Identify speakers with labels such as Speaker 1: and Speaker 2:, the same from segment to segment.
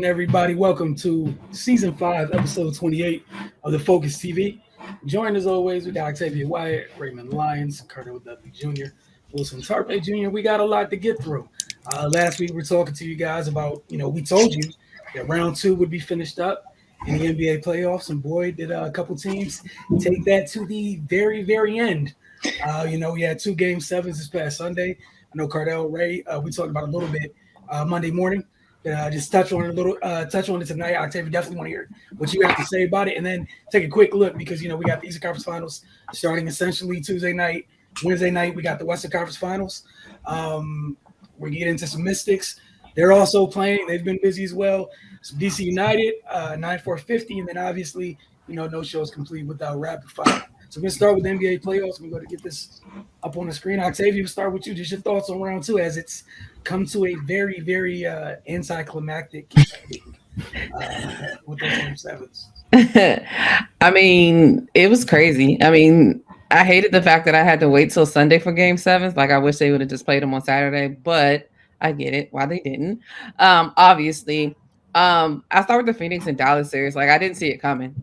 Speaker 1: evening, everybody. Welcome to Season 5, Episode 28 of the Focus TV. Joined as always, we got Octavia Wyatt, Raymond Lyons, Cardinal Dudley Jr., Wilson Tarpe Jr. We got a lot to get through. Last week, we were talking to you guys about, we told you that round two would be finished up in the NBA playoffs, and boy, did a couple teams take that to the very, very end. We had two game sevens this past Sunday. I know Cardell, Ray, we talked about a little bit Monday morning. Just touch on it a little, touch on it tonight. Octavia, definitely want to hear what you have to say about it, and then take a quick look because we got the Eastern Conference Finals starting essentially Tuesday night. Wednesday night we got the Western Conference Finals. We get into some Mystics. They're also playing. They've been busy as well. Some DC United, 9-4-50, and then obviously no shows complete without rapid fire. So we're gonna start with the NBA playoffs. We're going to get this up on the screen. Octavia, we'll start with you. Just your thoughts on round two as it's come to a very, very anticlimactic with those game sevens.
Speaker 2: I mean, it was crazy. I mean, I hated the fact that I had to wait till Sunday for game sevens. Like, I wish they would have just played them on Saturday, but I get it why they didn't. Obviously, I start with the Phoenix and Dallas series. Like, I didn't see it coming.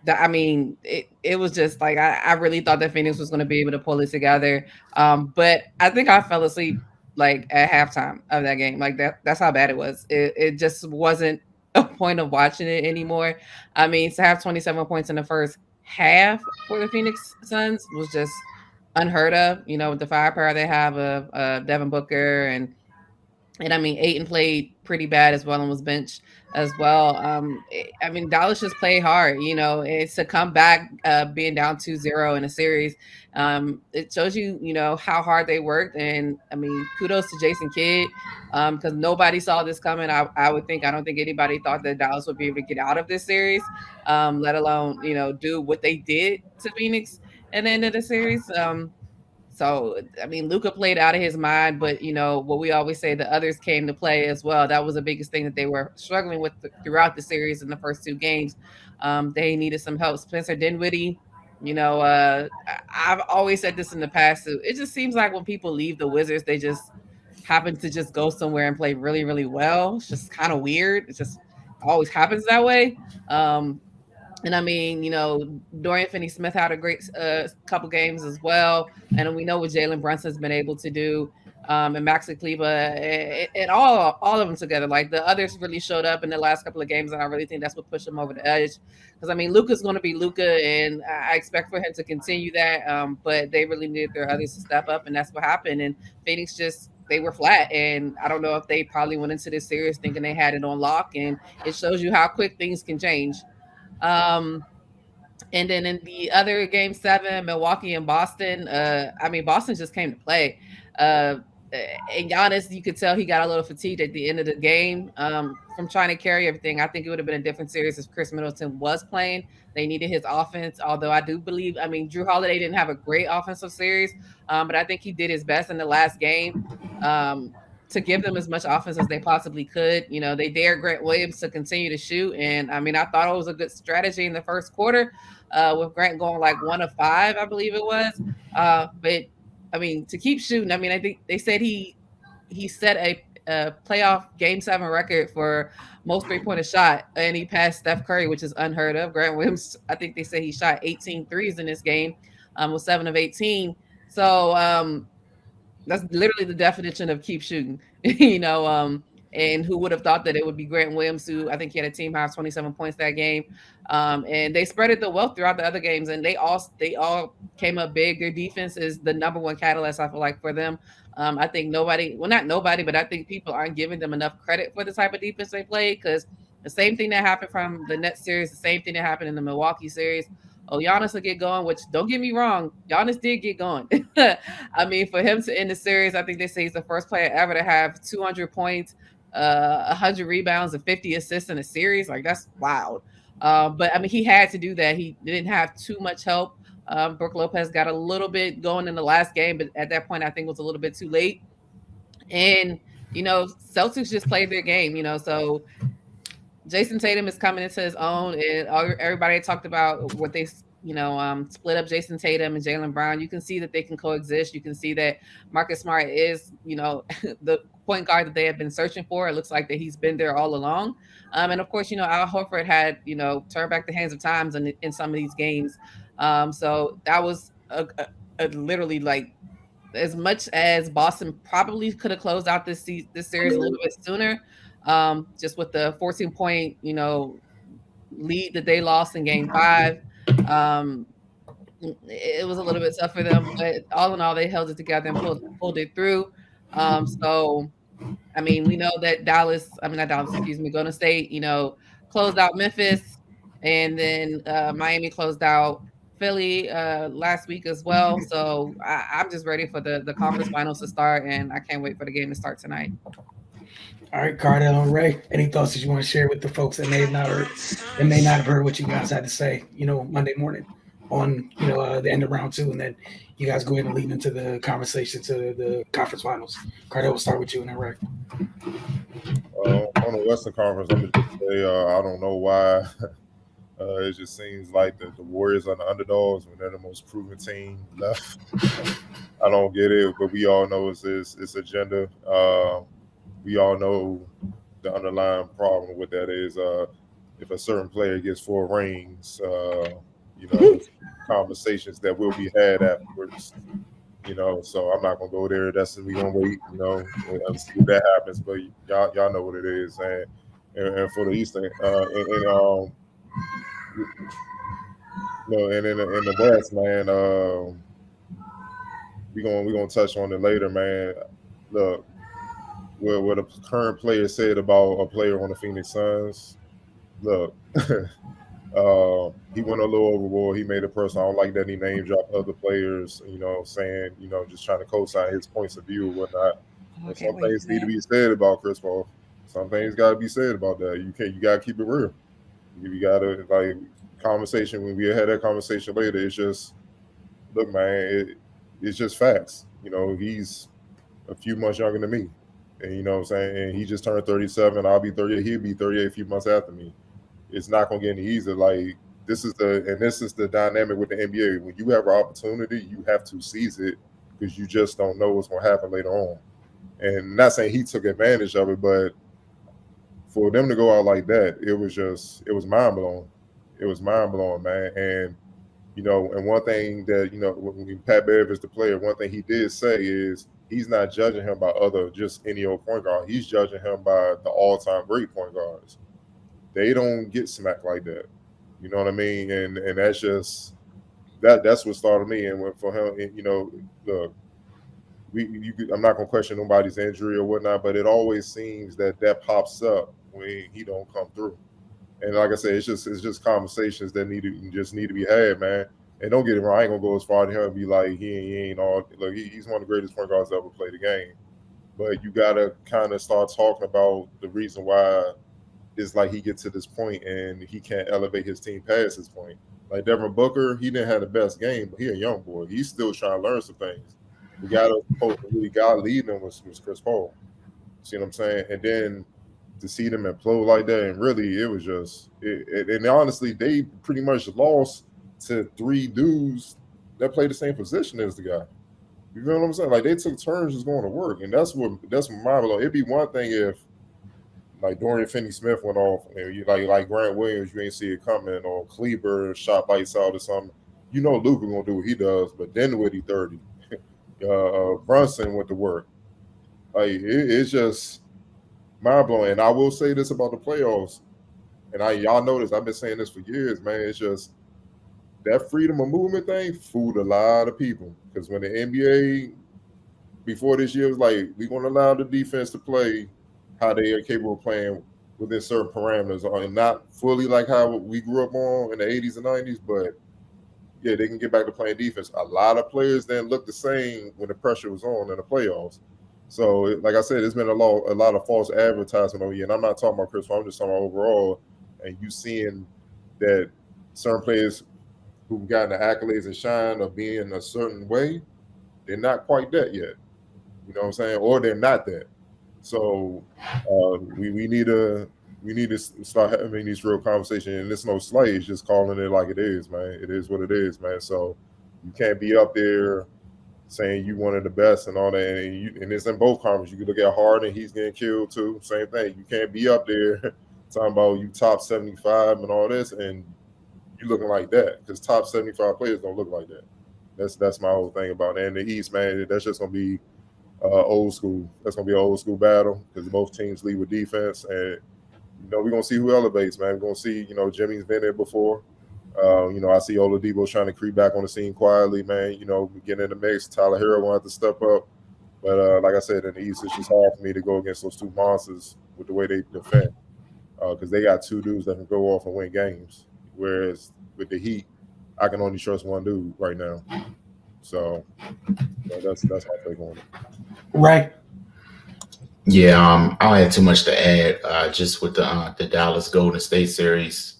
Speaker 2: It was just like I really thought that Phoenix was going to be able to pull it together. But I think I fell asleep like at halftime of that game. Like that's how bad it was. It just wasn't a point of watching it anymore. I mean, to have 27 points in the first half for the Phoenix Suns was just unheard of. With the firepower they have of Devin Booker and I mean, Ayton played pretty bad as well and was benched as well. Dallas just played hard. It's to come back being down 2-0 in a series. It shows how hard they worked. And I mean, kudos to Jason Kidd because nobody saw this coming. I would think. I don't think anybody thought that Dallas would be able to get out of this series, let alone do what they did to Phoenix at the end of the series. So, I mean, Luka played out of his mind, but, what we always say, the others came to play as well. That was the biggest thing that they were struggling with throughout the series in the first two games. They needed some help. Spencer Dinwiddie, I've always said this in the past. It just seems like when people leave the Wizards, they just happen to just go somewhere and play really, really well. It's just kind of weird. It just always happens that way. And I mean, Dorian Finney-Smith had a great couple games as well. And we know what Jalen Brunson's been able to do. And Maxi Kleber and all of them together. Like the others really showed up in the last couple of games. And I really think that's what pushed them over the edge. Because, I mean, Luka's going to be Luka. And I expect for him to continue that. But they really needed their others to step up. And that's what happened. And Phoenix they were flat. And I don't know if they probably went into this series thinking they had it on lock. And it shows you how quick things can change. And then in the other game seven, Milwaukee and Boston, Boston just came to play. And Giannis, you could tell he got a little fatigued at the end of the game from trying to carry everything. I think it would have been a different series if Chris Middleton was playing. They needed his offense, although I do believe, Drew Holiday didn't have a great offensive series, but I think he did his best in the last game. To give them as much offense as they possibly could. They dared Grant Williams to continue to shoot. And I thought it was a good strategy in the first quarter with Grant going like 1 of 5, I believe it was. But to keep shooting, I think they said he set a playoff game 7 record for most 3-pointer shot. And he passed Steph Curry, which is unheard of. Grant Williams, I think they said he shot 18 threes in this game with 7 of 18. So, that's literally the definition of keep shooting, and who would have thought that it would be Grant Williams, who I think he had a team high of 27 points that game. And they spread the wealth throughout the other games, and they all came up big. Their defense is the number one catalyst, I feel like, for them. I think not nobody, but I think people aren't giving them enough credit for the type of defense they played, because the same thing that happened from the Nets series, the same thing that happened in the Milwaukee series. Oh, Giannis will get going, which don't get me wrong, Giannis did get going. For him to end the series, I think they say he's the first player ever to have 200 points, 100 rebounds, and 50 assists in a series. Like, that's wild. But he had to do that. He didn't have too much help. Brook Lopez got a little bit going in the last game, but at that point, I think it was a little bit too late. And, Celtics just played their game, so Jason Tatum is coming into his own, and everybody talked about what they, split up Jason Tatum and Jaylen Brown. You can see that they can coexist. You can see that Marcus Smart is, the point guard that they have been searching for. It looks like that he's been there all along. And of course, Al Horford had, turned back the hands of times in some of these games. So that was a literally like as much as Boston probably could have closed out this series a little bit sooner, just with the 14-point, lead that they lost in Game 5. It was a little bit tough for them, but all in all, they held it together and pulled it through. So, I mean, we know that not Dallas, excuse me, Golden State, closed out Memphis, and then Miami closed out Philly last week as well. So I'm just ready for the conference finals to start, and I can't wait for the game to start tonight.
Speaker 1: All right, Cardell and Ray, any thoughts that you want to share with the folks that may not have heard what you guys had to say, Monday morning on, the end of round 2, and then you guys go ahead and lead into the conversation to the conference finals. Cardell, we'll start with you and then Ray.
Speaker 3: On the Western Conference, I'm just say I don't know why. It just seems like the Warriors are the underdogs when they're the most proven team left. I don't get it, but we all know it's agenda. We all know the underlying problem with that is if a certain player gets 4 rings, conversations that will be had afterwards. So I'm not gonna go there. We gonna wait, and see if that happens. But y'all know what it is, and for the Eastern, and in the West, man, we gonna touch on it later, man. Look, what a current player said about a player on the Phoenix Suns. Look, he went a little overboard. He made it personal. I don't like that he name dropped other players, saying, just trying to co-sign his points of view and whatnot. And some things need to be said about Chris Paul. Some things got to be said about that. You got to keep it real. You got to, conversation, when we had that conversation later, it's just, look, man, it's just facts. He's a few months younger than me. And you know what I'm saying? And he just turned 37. I'll be 38. He'll be 38 a few months after me. It's not going to get any easier. This is the dynamic with the NBA. When you have an opportunity, you have to seize it because you just don't know what's going to happen later on. And not saying he took advantage of it, but for them to go out like that, it was mind blowing. It was mind blowing, man. And and one thing that when Pat Bev is the player, one thing he did say is he's not judging him by just any old point guard. He's judging him by the all-time great point guards. They don't get smacked like that. You know what I mean? And that's just that's what started me. And for him, look, I'm not gonna question nobody's injury or whatnot, but it always seems that pops up when he don't come through. And like I said, it's just conversations that need to be had, man. And don't get it wrong, I ain't gonna go as far to him and be like he ain't all. Look, he's one of the greatest point guards to ever play the game. But you gotta kind of start talking about the reason why it's like he gets to this point and he can't elevate his team past this point. Like Devin Booker, he didn't have the best game, but he a young boy. He's still trying to learn some things. The guy that was supposed to really leading him was Chris Paul. See what I'm saying? And then to see them implode like that, and really, it was just and honestly, they pretty much lost to 3 dudes that play the same position as the guy. You know what I'm saying? Like they took turns just going to work, and that's what mind blowing. It'd be one thing if like Dorian Finney-Smith went off, and you like Grant Williams, you ain't see it coming, or Kleber shot lights out or something. Luka gonna do what he does, but then with 30, Brunson went to work. Like it's just mind blowing. And I will say this about the playoffs, and y'all know this. I've been saying this for years, man. It's just that freedom of movement thing fooled a lot of people. Because when the NBA before this year was like, we're going to allow the defense to play how they are capable of playing within certain parameters, and not fully like how we grew up on in the 80s and 90s, but yeah, they can get back to playing defense. A lot of players then look the same when the pressure was on in the playoffs. So, like I said, there's been a lot of false advertisement over here, and I'm not talking about Chris Paul, I'm just talking about overall. And you seeing that certain players who've gotten the accolades and shine of being a certain way, they're not quite that yet. You know what I'm saying? Or they're not that. So we need to start having these real conversations. And it's no slight, it's just calling it like it is, man. It is what it is, man. So you can't be up there saying you one of the best and all that. And it's in both conferences. You can look at Harden, he's getting killed too. Same thing. You can't be up there talking about you top 75 and all this, and you looking like that, because top 75 players don't look like that. That's my whole thing about it. And the East, man, that's just gonna be old school. That's gonna be an old school battle, because both teams lead with defense, and we're gonna see who elevates, man. We're gonna see, Jimmy's been there before. I see Oladipo's trying to creep back on the scene quietly, man. We get in the mix. Tyler Hero will have to step up. But like I said, in the East, it's just hard for me to go against those two monsters with the way they defend, because they got two dudes that can go off and win games. Whereas with the Heat, I can only trust one dude right now. So that's how they're going.
Speaker 1: Right.
Speaker 4: Yeah, I don't have too much to add. Just with the Dallas Golden State series,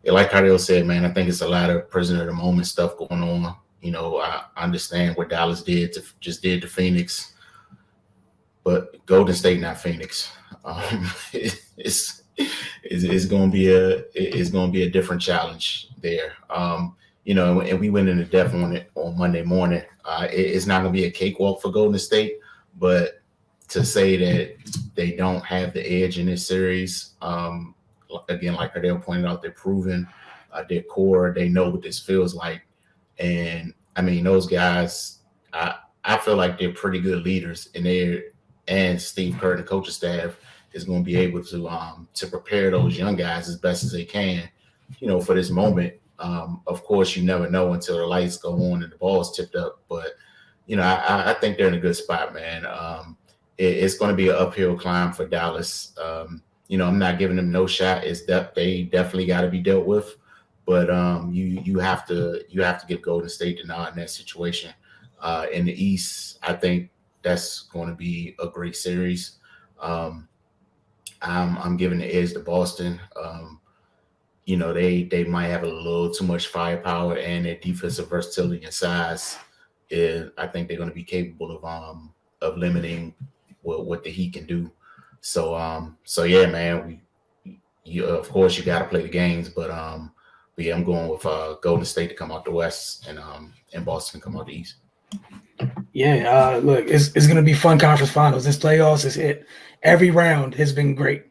Speaker 4: like Cardell said, man, I think it's a lot of prisoner of the moment stuff going on. I understand what Dallas did to Phoenix, but Golden State, not Phoenix. It's going to be a different challenge there. And we went into depth on it on Monday morning. It's not going to be a cakewalk for Golden State, but to say that they don't have the edge in this series, again, like Cardell pointed out, they're proven their core. They know what this feels like. And I mean, those guys, I feel like they're pretty good leaders, and Steve Kerr, the coaching staff, is going to be able to prepare those young guys as best as they can, for this moment. Of course, you never know until the lights go on and the ball's tipped up. But, I think they're in a good spot, man. It's going to be an uphill climb for Dallas. I'm not giving them no shot. They definitely got to be dealt with. But you have to give Golden State the nod in that situation. In the East, I think that's going to be a great series. I'm giving the edge to Boston. They might have a little too much firepower, and their defensive versatility and size. I think they're going to be capable of limiting what the Heat can do. So yeah, man. Of course you got to play the games, but yeah, I'm going with Golden State to come out the West and Boston to come out the East.
Speaker 1: Yeah, look, it's going to be fun conference finals. This playoffs is it. Every round has been great.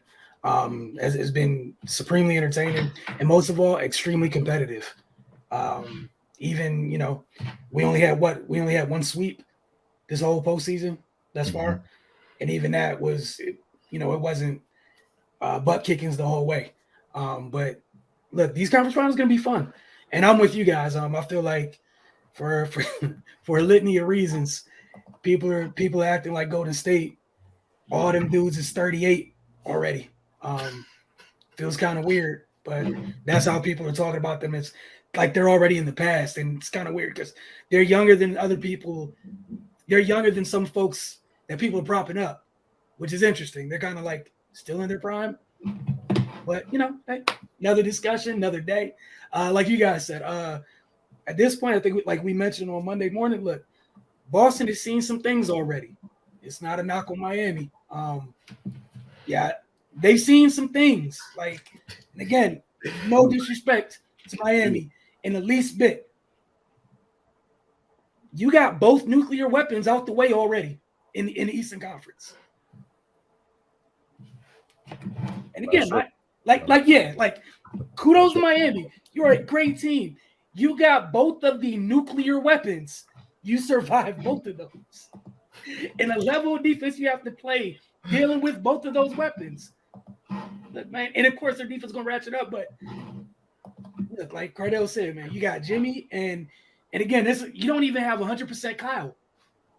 Speaker 1: It's been supremely entertaining, and most of all, extremely competitive. Even we only had one sweep this whole postseason thus far, and even that was it wasn't butt kickings the whole way. But look, these conference finals are going to be fun, and I'm with you guys. I feel like for a litany of reasons, people are acting like Golden State. All them dudes is 38 already. Feels kind of weird, but that's how people are talking about them. It's like they're already in the past, and it's kind of weird because they're younger than other people. They're younger than some folks that people are propping up, which is interesting. They're kind of like still in their prime, but hey, another discussion, another day. Like you guys said, at this point, I think like we mentioned on Monday morning, look, Boston has seen some things already. It's not a knock on Miami. Yeah, they've seen some things. Like, and again, no disrespect to Miami in the least bit. You got both nuclear weapons out the way already in the Eastern Conference. And again, kudos to Miami. You're a great team. You got both of the nuclear weapons. You survived both of those. And the level of defense you have to play dealing with both of those weapons. Look, man, and of course their defense is gonna ratchet up, but look, like Cardell said, man, you got Jimmy and again, you don't even have 100% Kyle,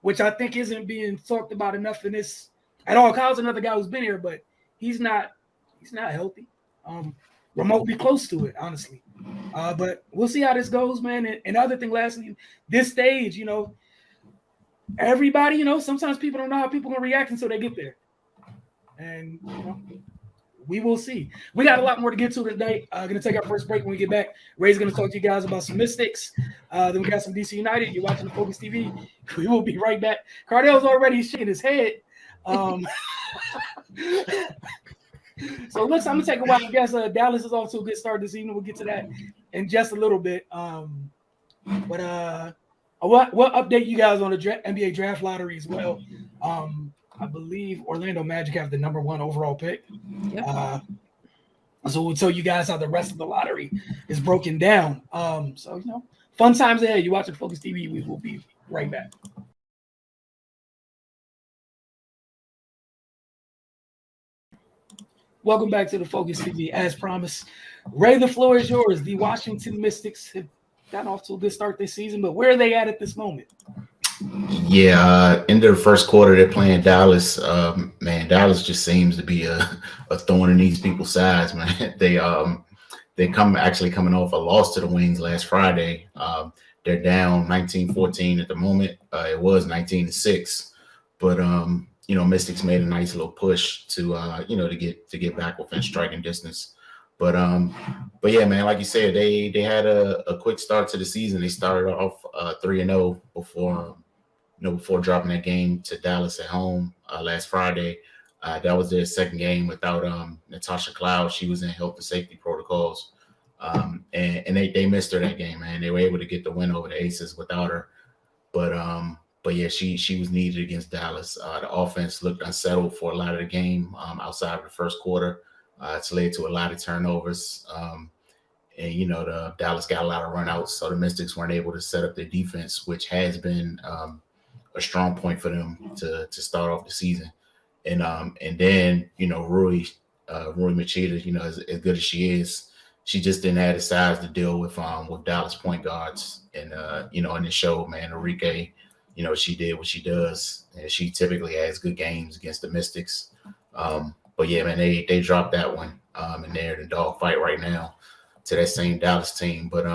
Speaker 1: which I think isn't being talked about enough in this at all. Kyle's another guy who's been here, but he's not healthy. Remotely close to it, honestly. But we'll see how this goes, man. And other thing, lastly, this stage, everybody, sometimes people don't know how people are gonna react until they get there. And we will see. We got a lot more to get to today. Gonna take our first break. When we get back, Ray's gonna talk to you guys about some Mystics. Then we got some DC United. You're watching the Focus TV. We will be right back. Cardell's already shaking his head. So looks, I'm gonna take a while. I guess Dallas is off to a good start this evening. We'll get to that in just a little bit. But What update you guys on the NBA draft lottery as well? I believe Orlando Magic have the #1 overall pick.
Speaker 2: Yep.
Speaker 1: So we'll tell you guys how the rest of the lottery is broken down. So fun times ahead. You watching Focus TV. We will be right back. Welcome back to the Focus TV. As promised, Ray, the floor is yours. The Washington Mystics have gotten off to a good start this season, but where are they at this moment?
Speaker 4: Yeah, in their first quarter, they're playing Dallas. Man, Dallas just seems to be a thorn in these people's sides, man. They coming off a loss to the Wings last Friday. They're down 19-14 at the moment. It was 19-6, but Mystics made a nice little push to to get back within striking distance. But yeah, man, like you said, they had a quick start to the season. They started off 3-0 before dropping that game to Dallas at home last Friday. That was their second game without Natasha Cloud. She was in health and safety protocols. And they missed her that game, man. They were able to get the win over the Aces without her. But yeah, she was needed against Dallas. The offense looked unsettled for a lot of the game outside of the first quarter. It's led to a lot of turnovers. And the Dallas got a lot of runouts, so the Mystics weren't able to set up their defense, which has been a strong point for them to start off the season. And then Rui Machida, as good as she is, she just didn't have the size to deal with Dallas point guards. And in the show, man, Enrique, she did what she does, and she typically has good games against the Mystics. But yeah, man, they dropped that one, and they're in the dogfight right now to that same Dallas team. But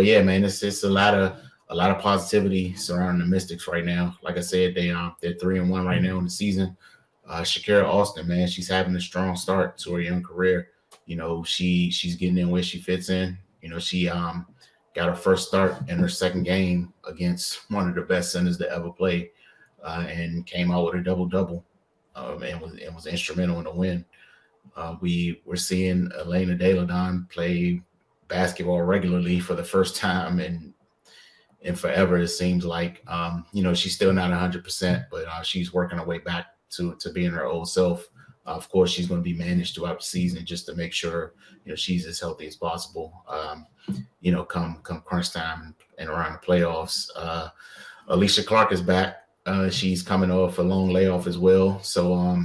Speaker 4: yeah, man, it's a lot of positivity surrounding the Mystics right now. Like I said, they're 3-1 right now in the season. Shakira Austin, man, she's having a strong start to her young career. She's getting in where she fits in. She got her first start in her second game against one of the best centers to ever play, and came out with a double-double, and was instrumental in the win. We're seeing Elena De La Don play basketball regularly for the first time in forever. It seems like she's still not 100%, but she's working her way back to being her old self. Of course, she's going to be managed throughout the season just to make sure she's as healthy as possible. Come crunch time and around the playoffs. Alicia Clark is back. She's coming off a long layoff as well, so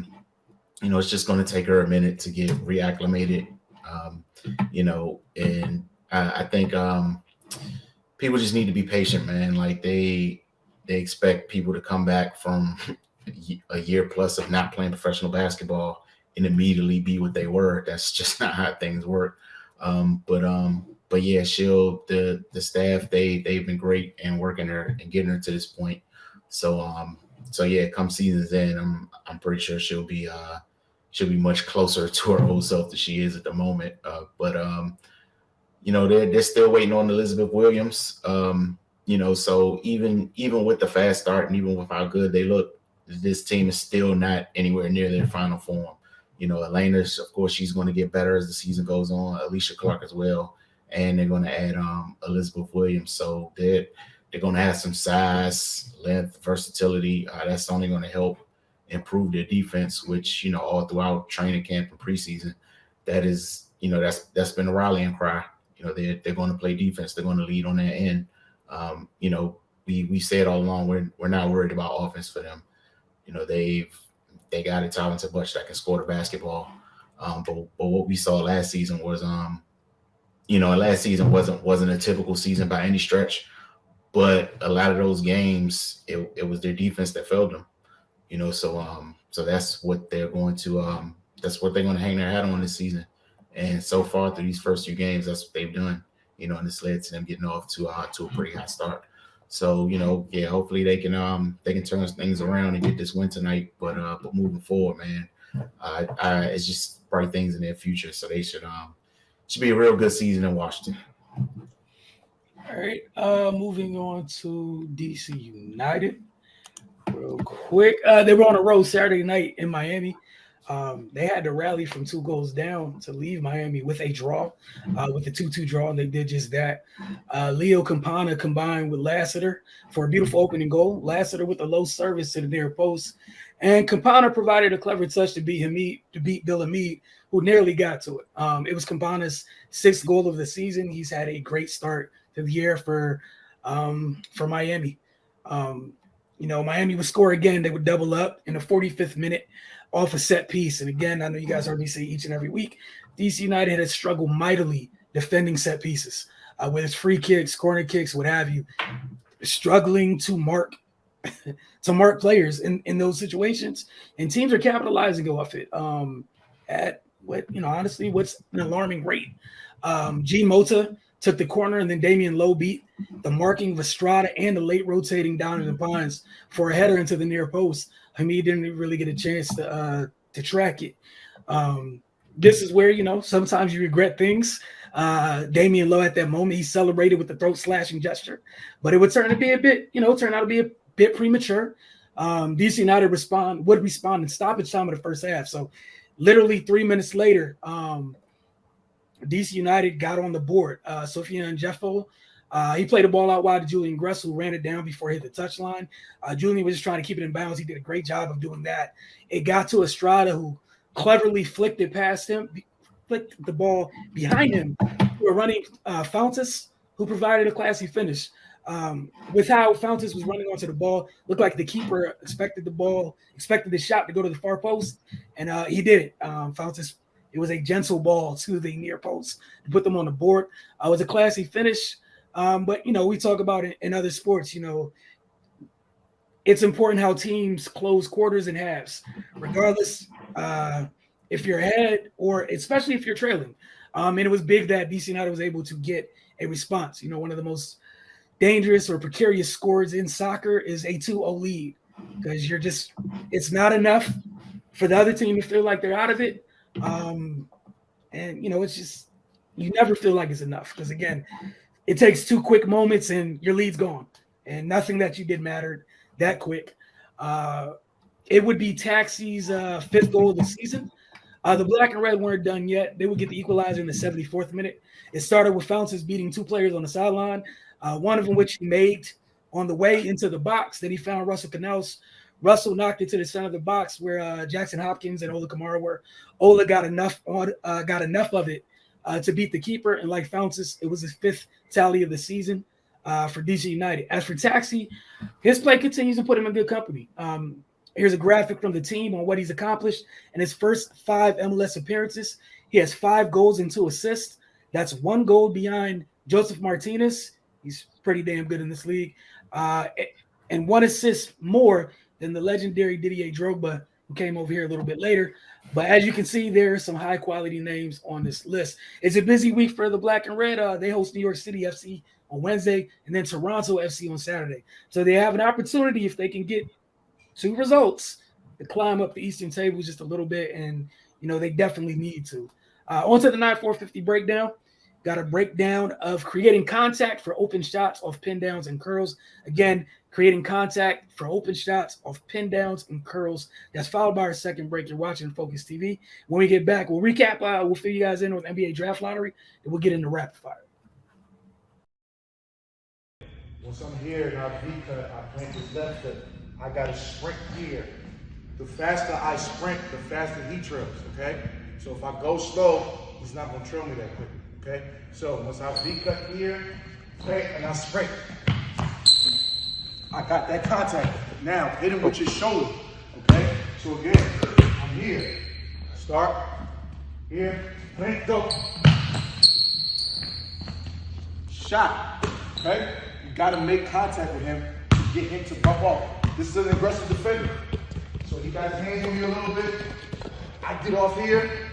Speaker 4: it's just going to take her a minute to get reacclimated. And I think people just need to be patient, man. Like they expect people to come back from a year plus of not playing professional basketball and immediately be what they were. That's just not how things work. But yeah, the staff, they've been great in working her and getting her to this point. So yeah, come season's end, I'm pretty sure she'll be much closer to her old self than she is at the moment. But they're still waiting on Elizabeth Williams. So even with the fast start and even with how good they look, this team is still not anywhere near their final form. Elena's, of course, she's going to get better as the season goes on. Alicia Clark as well, and they're going to add Elizabeth Williams. So they're going to have some size, length, versatility. That's only going to help improve their defense, which all throughout training camp and preseason, that is that's been a rallying cry. They're going to play defense. They're going to lead on that end. We said all along we're not worried about offense for them. They got a talented bunch that can score the basketball. But what we saw last season was last season wasn't a typical season by any stretch, but a lot of those games it was their defense that failed them. So that's what they're going to hang their hat on this season. And so far through these first few games, that's what they've done. And it's led to them getting off to a pretty hot start. So yeah, hopefully they can turn things around and get this win tonight. But moving forward, man, it's just bright things in their future. So they should be a real good season in Washington.
Speaker 1: All right, moving on to DC United. Real quick, they were on a road Saturday night in Miami. They had to rally from 2 goals down to leave Miami with a draw, with the 2-2 draw, and they did just that. Leo Campana combined with Lassiter for a beautiful opening goal. Lassiter with a low service to the near post, and Campana provided a clever touch to beat Bill Hamid, who nearly got to it. It was Campana's 6th goal of the season. He's had a great start to the year for Miami. Miami would score again. They would double up in the 45th minute off a set piece. And again, I know you guys heard me say each and every week, DC United has struggled mightily defending set pieces, whether it's free kicks, corner kicks, what have you, struggling to mark players in those situations. And teams are capitalizing off it at honestly, what's an alarming rate. G Mota took the corner, and then Damian Lowe beat the marking of Estrada and the late rotating Donovan Pines for a header into the near post. Hamid didn't really get a chance to track it. This is where, sometimes you regret things. Damian Lowe at that moment, he celebrated with the throat slashing gesture, but it would turn out to be a bit premature. DC United would respond in stoppage time of the first half. So literally 3 minutes later, DC United got on the board. Sofiane Jeffo, he played the ball out wide to Julian Gress, who ran it down before it hit the touchline. Julian was just trying to keep it in bounds. He did a great job of doing that. It got to Estrada, who cleverly flicked it past him, flicked the ball behind him. We were running Fountas, who provided a classy finish. With how Fountas was running onto the ball, looked like the keeper expected the shot to go to the far post, and he did it. Fountas, it was a gentle ball to the near post to put them on the board. It was a classy finish. But, we talk about it in other sports, it's important how teams close quarters and halves, regardless if you're ahead or especially if you're trailing. And it was big that DC United was able to get a response. One of the most dangerous or precarious scores in soccer is a 2-0 lead, because it's not enough for the other team to feel like they're out of it. It's just, you never feel like it's enough, because again, it takes 2 quick moments and your lead's gone, and nothing that you did mattered that quick. It would be Taxi's 5th goal of the season. The black and red weren't done yet. They would get the equalizer in the 74th minute. It started with Fountas beating 2 players on the sideline, one of them which he made on the way into the box. Then he found Russell Canals. Russell knocked it to the center of the box where Jackson Hopkins and Ola Kamara were. Ola got enough of it to beat the keeper, and like Fountas, it was his 5th tally of the season for DC United. As for Taxi, his play continues to put him in good company. Here's a graphic from the team on what he's accomplished in his first 5 MLS appearances. He has 5 goals and 2 assists. That's 1 goal behind Joseph Martinez. He's pretty damn good in this league. And 1 assist more than the legendary Didier Drogba, who came over here a little bit later. But as you can see, there are some high-quality names on this list. It's a busy week for the Black and Red. They host New York City FC on Wednesday and then Toronto FC on Saturday. So they have an opportunity, if they can get 2 results, to climb up the Eastern table just a little bit, and, they definitely need to. On to the 9-4-50 breakdown. Got a breakdown of creating contact for open shots off pin downs and curls. Again, creating contact for open shots off pin downs and curls. That's followed by our second break. You're watching Focus TV. When we get back, we'll recap. We'll fill you guys in with NBA draft lottery, and we'll get into rapid fire.
Speaker 5: Once I'm here and I V-cut, I plant this left foot, I got to sprint here. The faster I sprint, the faster he trails, okay? So if I go slow, he's not going to trail me that quickly, okay? So once I V-cut here, okay, and I sprint, I got that contact. Now, hit him with your shoulder, okay? So again, I'm here. Start here, plant, go. Shot, okay? You got to make contact with him to get him to bump off. This is an aggressive defender. So he got his hands on me a little bit. I get off here.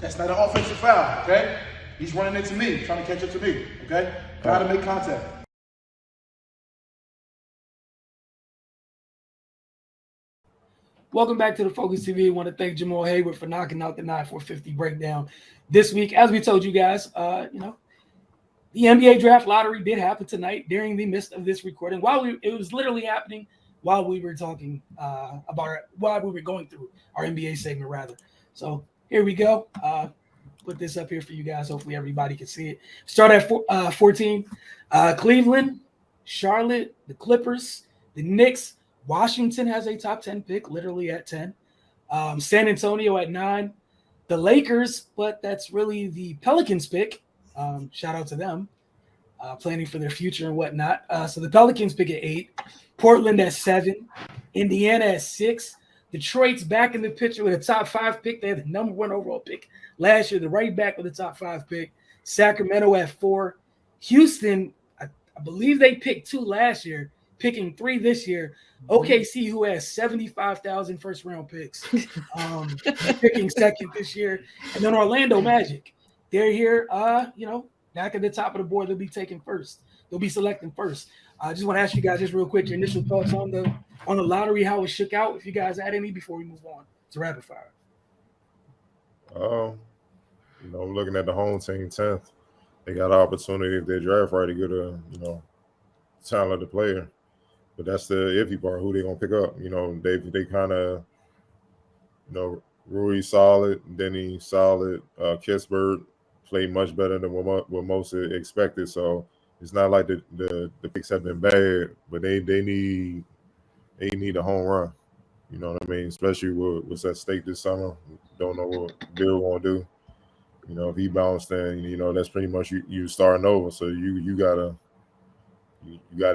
Speaker 5: That's not an offensive foul, okay? He's running into me, trying to catch up to me, okay? Got to make contact.
Speaker 1: Welcome back to the Focus TV. I want to thank Jamal Hayward for knocking out the 9-4-50 breakdown this week. As we told you guys, the NBA draft lottery did happen tonight during the midst of this recording. While it was literally happening, while we were talking while we were going through our NBA segment, rather. So here we go. Put this up here for you guys. Hopefully everybody can see it. Start at 14. Cleveland, Charlotte, the Clippers, the Knicks. Washington has a top 10 pick, literally at 10. San Antonio at 9. The Lakers, but that's really the Pelicans pick. Shout out to them. Planning for their future and whatnot. So the Pelicans pick at 8. Portland at 7. Indiana at 6. Detroit's back in the picture with a top 5 pick. They had the number 1 overall pick last year, the right back with a top 5 pick. Sacramento at 4. Houston, I believe they picked 2 last year, picking 3 this year. OKC, who has 75,000 first-round picks, picking second this year. And then Orlando Magic. They're here, back at the top of the board. They'll be taking first. They'll be selecting first. I just want to ask you guys just real quick your initial thoughts on the lottery, how it shook out. If you guys had any before we move on to rapid fire.
Speaker 3: Looking at the home team 10th, they got an opportunity if they draft right to get a talented player. But that's the iffy part. Who they gonna pick up? They kind of Rui solid, Denny solid, Kispert played much better than what most expected. So it's not like the picks have been bad, but they need a home run. You know what I mean? Especially with what's at stake this summer. Don't know what Bill gonna do. If he bounced, then that's pretty much you starting over. So you gotta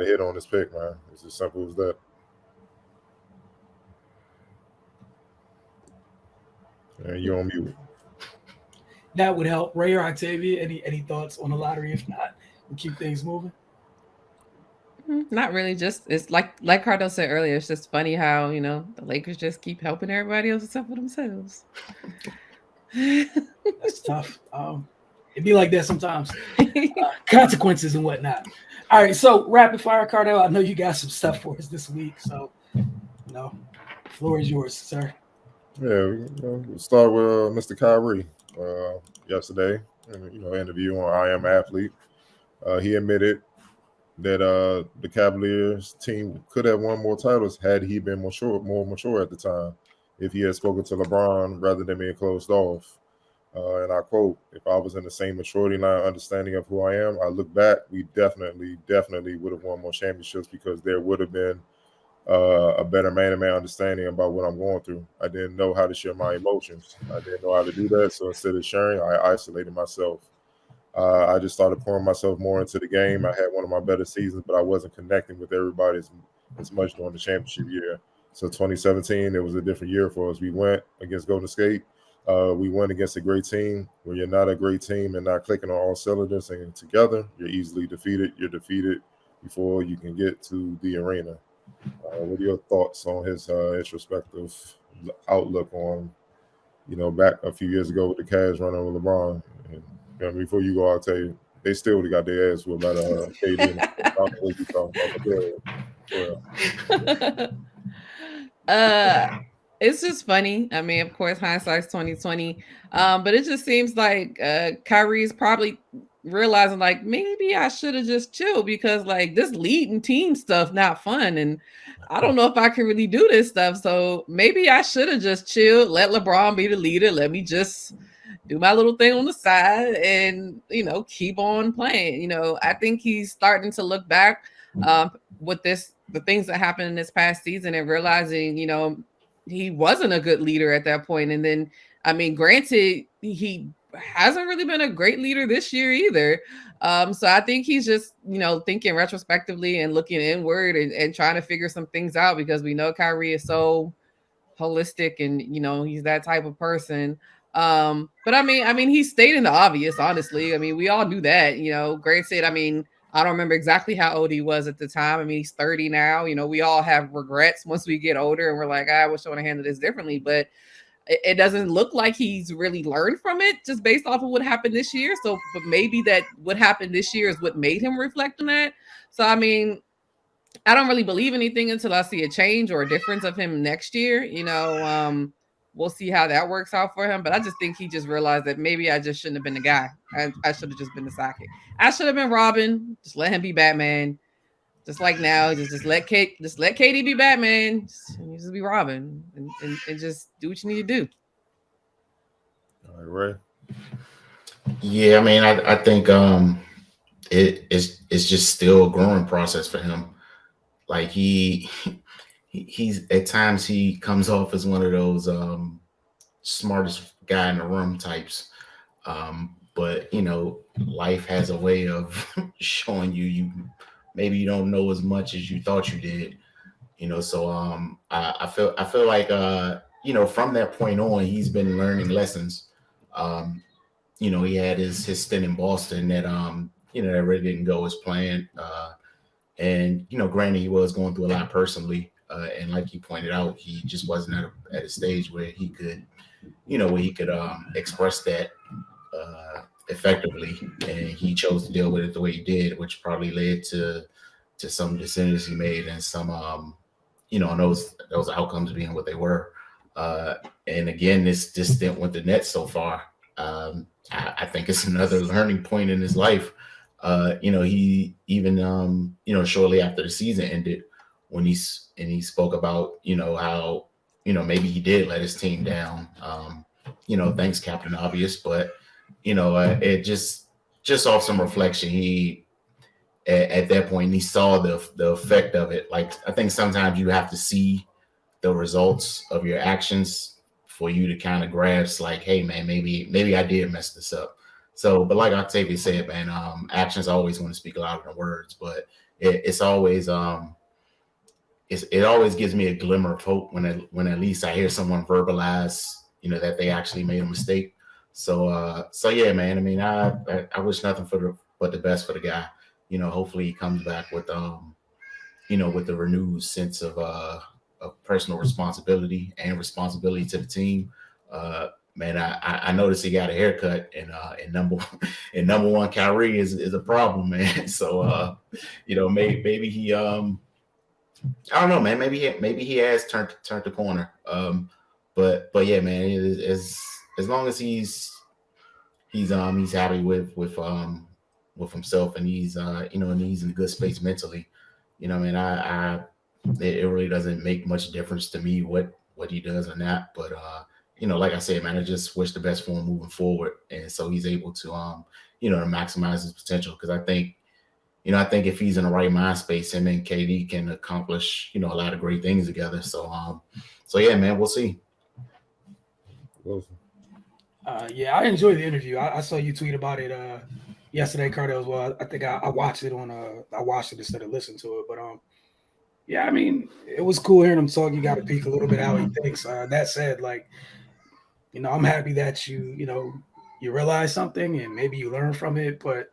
Speaker 3: hit on this pick, man. It's as simple as that. And you're on mute.
Speaker 1: That would help. Ray or Octavia, any thoughts on the lottery? If not, we'll keep things moving.
Speaker 2: Not really. Just it's like Cardo said earlier. It's just funny how the Lakers just keep helping everybody else except for themselves.
Speaker 1: That's tough. It'd be like that sometimes. Consequences and whatnot. All right, so rapid fire, Cardo. I know you got some stuff for us this week, so floor is yours, sir.
Speaker 3: Yeah, we'll start with Mr. Kyrie. Yesterday, interview on I Am Athlete. He admitted that the Cavaliers team could have won more titles had he been more mature at the time. If he had spoken to LeBron rather than being closed off. And I quote, "If I was in the same maturity line, understanding of who I am, I look back, we definitely would have won more championships because there would have been a better man-to-man understanding about what I'm going through. I didn't know how to share my emotions. I didn't know how to do that. So instead of sharing, I isolated myself. I just started pouring myself more into the game. I had one of my better seasons, but I wasn't connecting with everybody as much during the championship year. So 2017, it was a different year for us. We went against Golden State. We went against a great team. When you're not a great team and not clicking on all cylinders and together, you're easily defeated. You're defeated before you can get to the arena. What are your thoughts on his introspective outlook on, back a few years ago with the Cavs running with LeBron? And before you go, I'll tell you, they still would have got their ass whooped by the KD.
Speaker 2: It's just funny. I mean, of course, hindsight's 2020. But it just seems like Kyrie's probably realizing like maybe I should have just chilled because like this leading team stuff not fun, and I don't know if I can really do this stuff. So maybe I should have just chilled, let LeBron be the leader, let me just do my little thing on the side and keep on playing. I think he's starting to look back with the things that happened in this past season and realizing he wasn't a good leader at that point. And then I mean, granted, he hasn't really been a great leader this year either. So I think he's just, thinking retrospectively and looking inward and trying to figure some things out because we know Kyrie is so holistic and, he's that type of person. But I mean, he's stating the obvious, honestly. I mean, we all knew that, granted, I mean, I don't remember exactly how old he was at the time. I mean, he's 30 now. We all have regrets once we get older and we're like, I wish I would have handled this differently. But it doesn't look like he's really learned from it just based off of what happened this year. So, but maybe that what happened this year is what made him reflect on that. So, I mean, I don't really believe anything until I see a change or a difference of him next year. We'll see how that works out for him. But I just think he just realized that maybe I just shouldn't have been the guy. I should have just been the sidekick. I should have been Robin. Just let him be Batman. Just like now, just let KD be Batman. Just be Robin, and just do what you need to do.
Speaker 3: All right, Ray.
Speaker 4: Yeah, I mean, I think it's just still a growing process for him. Like he's at times he comes off as one of those smartest guy in the room types. But life has a way of showing you maybe you don't know as much as you thought you did. So I feel like from that point on he's been learning lessons. He had his stint in Boston that that really didn't go as planned. And granted, he was going through a lot personally, and like you pointed out, he just wasn't at a stage where he could, express that effectively, and he chose to deal with it the way he did, which probably led to some decisions he made and some, and those outcomes being what they were. And again, this stint with the Nets so far, I think it's another learning point in his life. He even shortly after the season ended, when he spoke about how maybe he did let his team down. Thanks, Captain Obvious, but it just off some reflection, he at that point he saw the effect of it. Like, I think sometimes you have to see the results of your actions for you to kind of grasp, like, hey man, maybe I did mess this up. So, but like Octavia said, man, actions always want to speak louder than words, but it's always it always gives me a glimmer of hope when at least I hear someone verbalize, that they actually made a mistake. So yeah, man. I mean, I wish nothing but the best for the guy. Hopefully he comes back with with the renewed sense of personal responsibility and responsibility to the team. Man, I noticed he got a haircut, and number one, Kyrie is a problem, man. So maybe he I don't know, man. Maybe he has turned the corner. But yeah, man, as long as he's happy with himself, and he's and he's in a good space mentally, man, it really doesn't make much difference to me what he does or not. But like I said, man, I just wish the best for him moving forward, and so he's able to to maximize his potential. Because I think if he's in the right mind space, him and KD can accomplish a lot of great things together. So yeah, man, we'll see.
Speaker 1: Yeah, I enjoyed the interview. I saw you tweet about it yesterday, Cardell, as well. I think I watched it I watched it instead of listening to it. But yeah, I mean, it was cool hearing him talk. You got to peek a little bit how he thinks. That said, like, I'm happy that you realize something and maybe you learn from it. But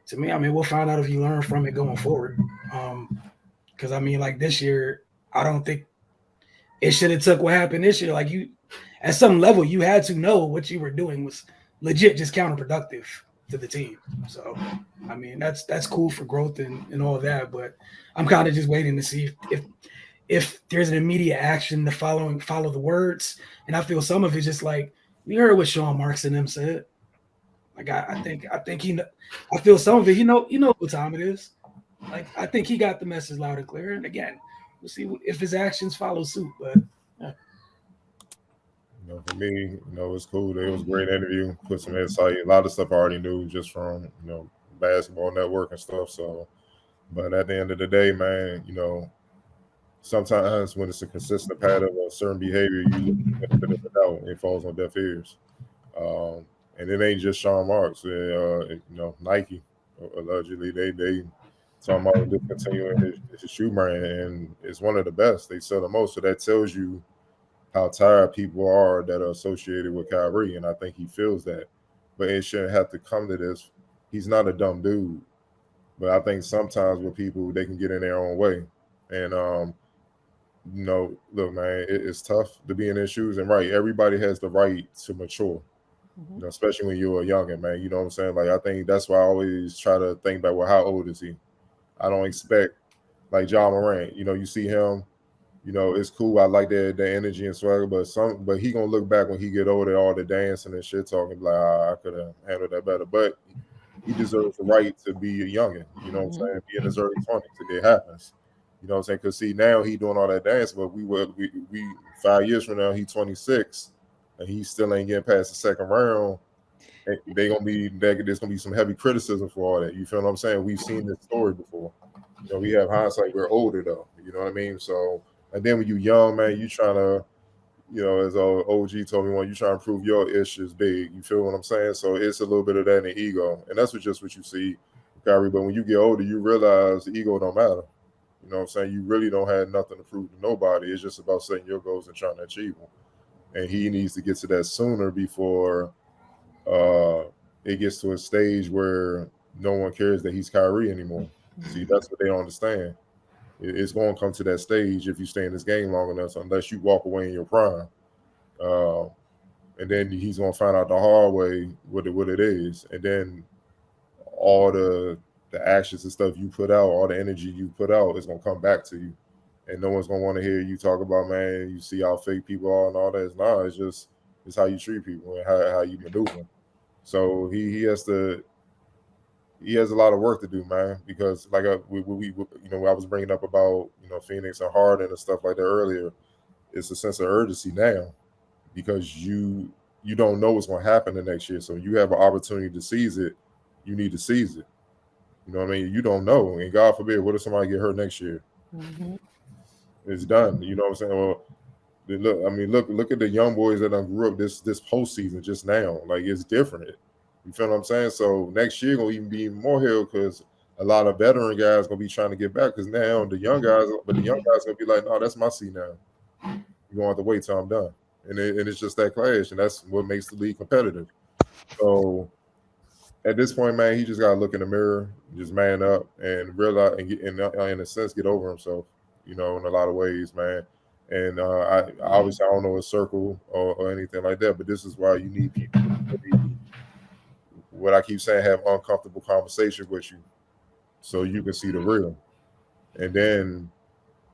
Speaker 1: to me, I mean, we'll find out if you learn from it going forward. Because I mean, like this year, I don't think it should have took what happened this year. Like, you, at some level, you had to know what you were doing was legit just counterproductive to the team. So, I mean, that's cool for growth and all that. But I'm kind of just waiting to see if there's an immediate action to follow the words. And I feel some of it's just like, we heard what Sean Marks and them said. Like, I think he, I feel some of it, you know what time it is. Like, I think he got the message loud and clear. And again, we'll see if his actions follow suit. But yeah.
Speaker 3: For me, it's cool. It was a great interview. Put some insight. A lot of stuff I already knew just from, Basketball Network and stuff. So, but at the end of the day, man, sometimes when it's a consistent pattern of certain behavior, you look it out and it falls on deaf ears. And it ain't just Sean Marks. Nike, allegedly, they talking about discontinuing his shoe brand, and it's one of the best. They sell the most. So that tells you how tired people are that are associated with Kyrie, and I think he feels that. But it shouldn't have to come to this. He's not a dumb dude. But I think sometimes with people, they can get in their own way. And, look, man, it's tough to be in their shoes. And, right, everybody has the right to mature, especially when you're a youngin', man. You know what I'm saying? Like, I think that's why I always try to think about, well, how old is he? I don't expect, like, Ja Morant. You see him. It's cool. I like the energy and swagger, but he gonna look back when he get older, all the dancing and shit talking, like, I could have handled that better. But he deserves the right to be a youngin. You know what I'm saying? Be in his early 20s. It happens. You know what I'm saying? Because see, now he doing all that dance, but we 5 years from now, he 26, and he still ain't getting past the second round. There's gonna be some heavy criticism for all that. You feel what I'm saying? We've seen this story before. You know, we have hindsight. We're older though. You know what I mean? So, and then when you young, man, you trying to, you know, as OG told me, when you try to prove your ish is big. You feel what I'm saying? So it's a little bit of that in the ego, and that's what you see, Kyrie. But when you get older, you realize the ego don't matter. You know what I'm saying? You really don't have nothing to prove to nobody. It's just about setting your goals and trying to achieve them. And he needs to get to that sooner before it gets to a stage where no one cares that he's Kyrie anymore. See, that's what they don't understand. It's going to come to that stage if you stay in this game long enough, unless you walk away in your prime. And then he's going to find out the hard way what it is. And then all the actions and stuff you put out, all the energy you put out is going to come back to you. And no one's going to want to hear you talk about, man, you see how fake people are and all that. It's how you treat people and how you maneuver. So he has a lot of work to do, man, because like we you know, I was bringing up about, you know, Phoenix and Harden and stuff like that earlier. It's a sense of urgency now because you don't know what's going to happen the next year. So you have an opportunity to seize it. You need to seize it. You know what I mean? You don't know. And God forbid, what if somebody get hurt next year? It's done. You know what I'm saying? Well, look at the young boys that grew up this postseason just now. Like, it's different. You feel what I'm saying? So next year gonna even be even more hell because a lot of veteran guys gonna be trying to get back because now the young guys gonna be like, no, that's my seat now. You're gonna have to wait till I'm done. And it's just that clash, and that's what makes the league competitive. So at this point, man, he just gotta look in the mirror, just man up, and realize, and in a sense, get over himself. You know, in a lot of ways, man. And I obviously I don't know a circle or anything like that, but this is why you need people to really, what I keep saying, have uncomfortable conversation with you, so you can see the real, and then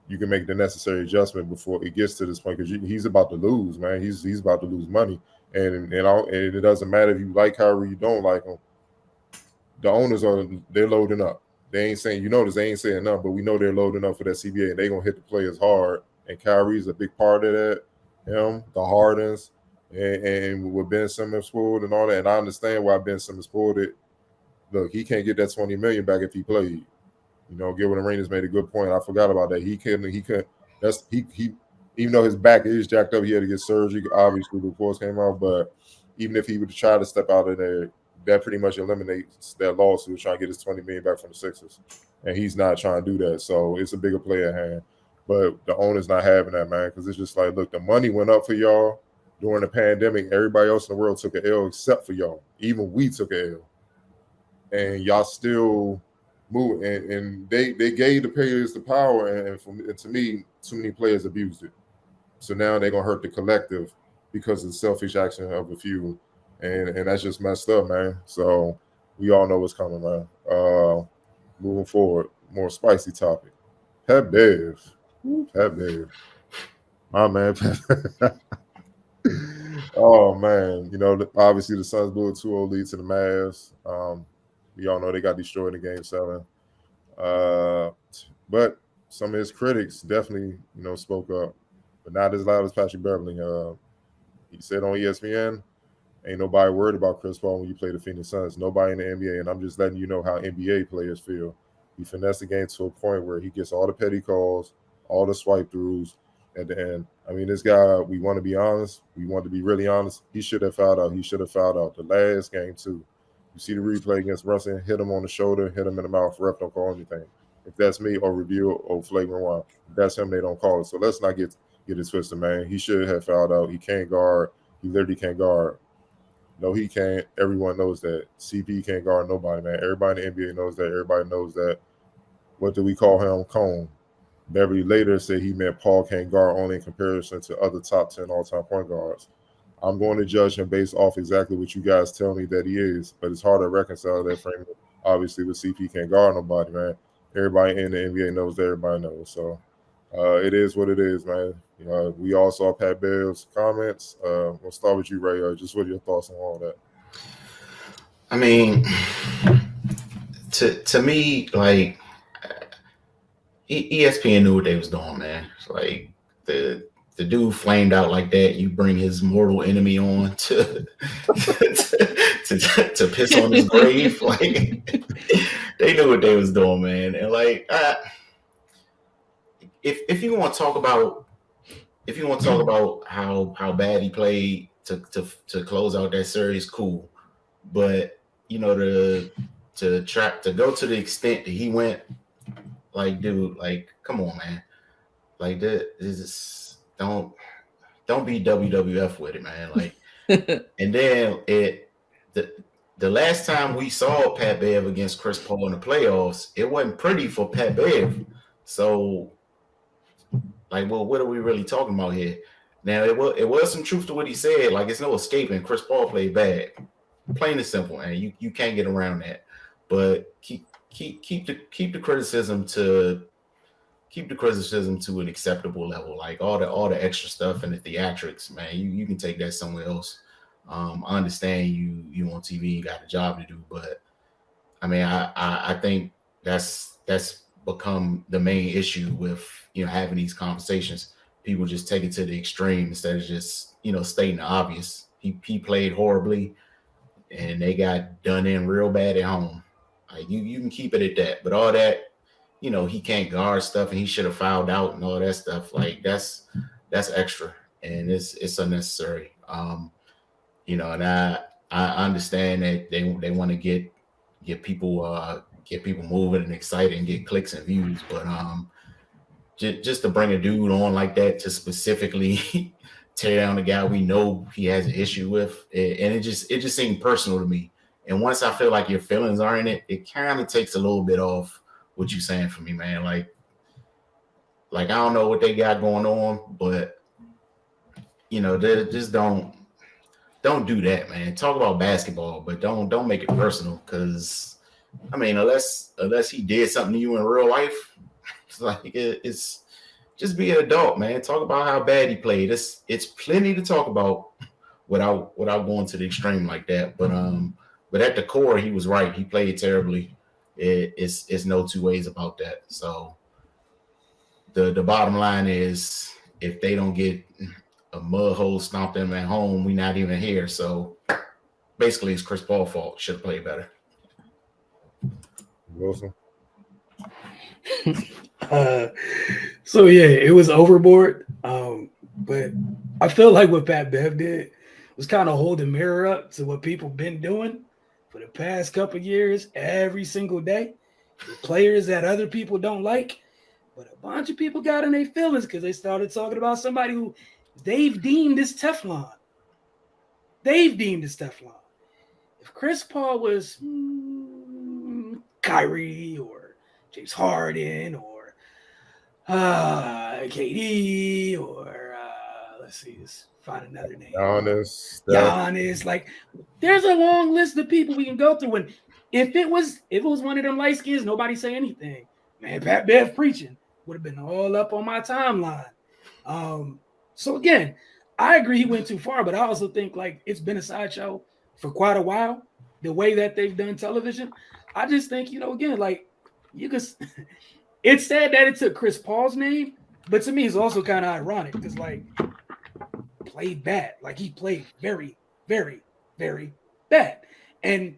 Speaker 3: you can make the necessary adjustment before it gets to this point. Because he's about to lose, man. He's about to lose money, and it doesn't matter if you like Kyrie, you don't like him. The owners they're loading up. They ain't saying, you notice they ain't saying nothing, but we know they're loading up for that CBA, and they're gonna hit the players hard. And Kyrie's a big part of that. Him, the Hardens, and with Ben Simmons pulled and all that. And I understand why Ben Simmons pulled it. Look, he can't get that $20 million back if he played. You know, Gilbert Arenas made a good point. I forgot about that. He couldn't. He even though his back is jacked up, he had to get surgery. Obviously, the reports came out, but even if he would try to step out of there, that pretty much eliminates that lawsuit trying to get his $20 million back from the Sixers. And he's not trying to do that. So it's a bigger play at hand. But the owner's not having that, man, because it's just like, look, the money went up for y'all during the pandemic. Everybody else in the world took an L except for y'all. Even we took an L. And y'all still move. And they gave the players the power. And to me, too many players abused it. So now they're going to hurt the collective because of the selfish action of a few. And that's just messed up, man. So we all know what's coming, man. Moving forward, more spicy topic. Pat Bev. My man. Oh, man. You know, obviously the Suns blew a 2-0 lead to the Mavs. We all know they got destroyed in Game 7. But some of his critics definitely, you know, spoke up. But not as loud as Patrick Beverly. He said on ESPN, ain't nobody worried about Chris Paul when you play the Phoenix Suns. Nobody in the NBA. And I'm just letting you know how NBA players feel. He finessed the game to a point where he gets all the petty calls, all the swipe throughs at the end. I mean, this guy, we want to be honest. We want to be really honest. He should have fouled out. He should have fouled out the last game, too. You see the replay against Russell, hit him on the shoulder, hit him in the mouth. Ref don't call anything. If that's me, or review or flagrant one. If that's him, they don't call it. So let's not get it twisted, man. He should have fouled out. He can't guard. He literally can't guard. No, he can't. Everyone knows that. CP can't guard nobody, man. Everybody in the NBA knows that. Everybody knows that. What do we call him? Cone. Beverly later said he meant Paul can't guard only in comparison to other top 10 all-time point guards. I'm going to judge him based off exactly what you guys tell me that he is, but it's hard to reconcile that frame. Obviously, with CP can't guard nobody, man. Everybody in the NBA knows that. Everybody knows. So it is what it is, man. You know, we all saw Pat Bell's comments. We'll start with you, Ray. Just what are your thoughts on all that?
Speaker 4: I mean, to me, like ESPN knew what they was doing, man. Like the dude flamed out like that. You bring his mortal enemy on to piss on his grave. Like they knew what they was doing, man. And like, if you want to talk about how bad he played to close out that series, cool. But you know, to go to the extent that he went, like, dude, like, come on, man. Like this is don't be WWF with it, man. Like, and then the last time we saw Pat Bev against Chris Paul in the playoffs, it wasn't pretty for Pat Bev. So, like, well, what are we really talking about here? Now, it was some truth to what he said. Like, it's no escaping. Chris Paul played bad, plain and simple, man. You can't get around that. But keep the criticism to an acceptable level. Like all the extra stuff and the theatrics, man. You can take that somewhere else. I understand you on TV, you got a job to do, but I mean, I think that's become the main issue with having these conversations. People just take it to the extreme instead of just stating the obvious. He played horribly, and they got done in real bad at home. Like you can keep it at that, but all that he can't guard stuff and he should have fouled out and all that stuff. Like that's extra and it's unnecessary. And I understand that they want to get people moving and excited and get clicks and views, but just to bring a dude on like that to specifically tear down the guy we know he has an issue with, and it just seemed personal to me. And once I feel like your feelings are in it, it kind of takes a little bit off what you're saying for me, man. Like I don't know what they got going on, but they just don't do that, man. Talk about basketball, but don't make it personal. Because I mean, unless he did something to you in real life, it's like it's just be an adult, man. Talk about how bad he played. It's plenty to talk about without going to the extreme like that. But at the core, he was right. He played terribly. It's no two ways about that. So the bottom line is, if they don't get a mud hole stomped in at home, we're not even here. So basically, it's Chris Paul's fault. Should have played better.
Speaker 3: Wilson.
Speaker 1: So yeah, it was overboard. But I feel like what Pat Bev did was kind of hold the mirror up to what people been doing for the past couple of years, every single day. The players that other people don't like, but a bunch of people got in their feelings because they started talking about somebody who they've deemed as Teflon. If Chris Paul was Kyrie or James Harden or KD or let's see, let's find another name. Giannis. Like, there's a long list of people we can go through. And if it was one of them light skins, nobody say anything. Man, Pat Bev preaching would have been all up on my timeline. So again, I agree he went too far, but I also think like it's been a sideshow for quite a while. The way that they've done television, I just think again, like you could. It's sad that it took Chris Paul's name, but to me, it's also kind of ironic because like played bad, like he played very, very, very bad, and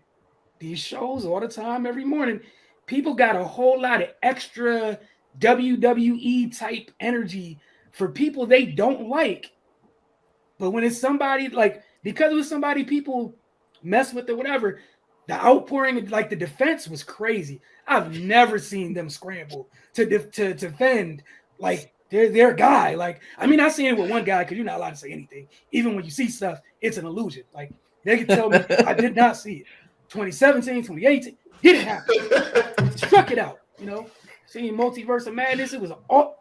Speaker 1: these shows all the time, every morning, people got a whole lot of extra WWE type energy for people they don't like. But when it's somebody like, because it was somebody people mess with or whatever, the outpouring, like the defense was crazy. I've never seen them scramble to defend like their guy. Like, I mean, I seen it with one guy because you're not allowed to say anything. Even when you see stuff, it's an illusion. Like, they can tell me I did not see it. 2017, 2018, didn't happen. Struck it out, Seeing Multiverse of Madness, it was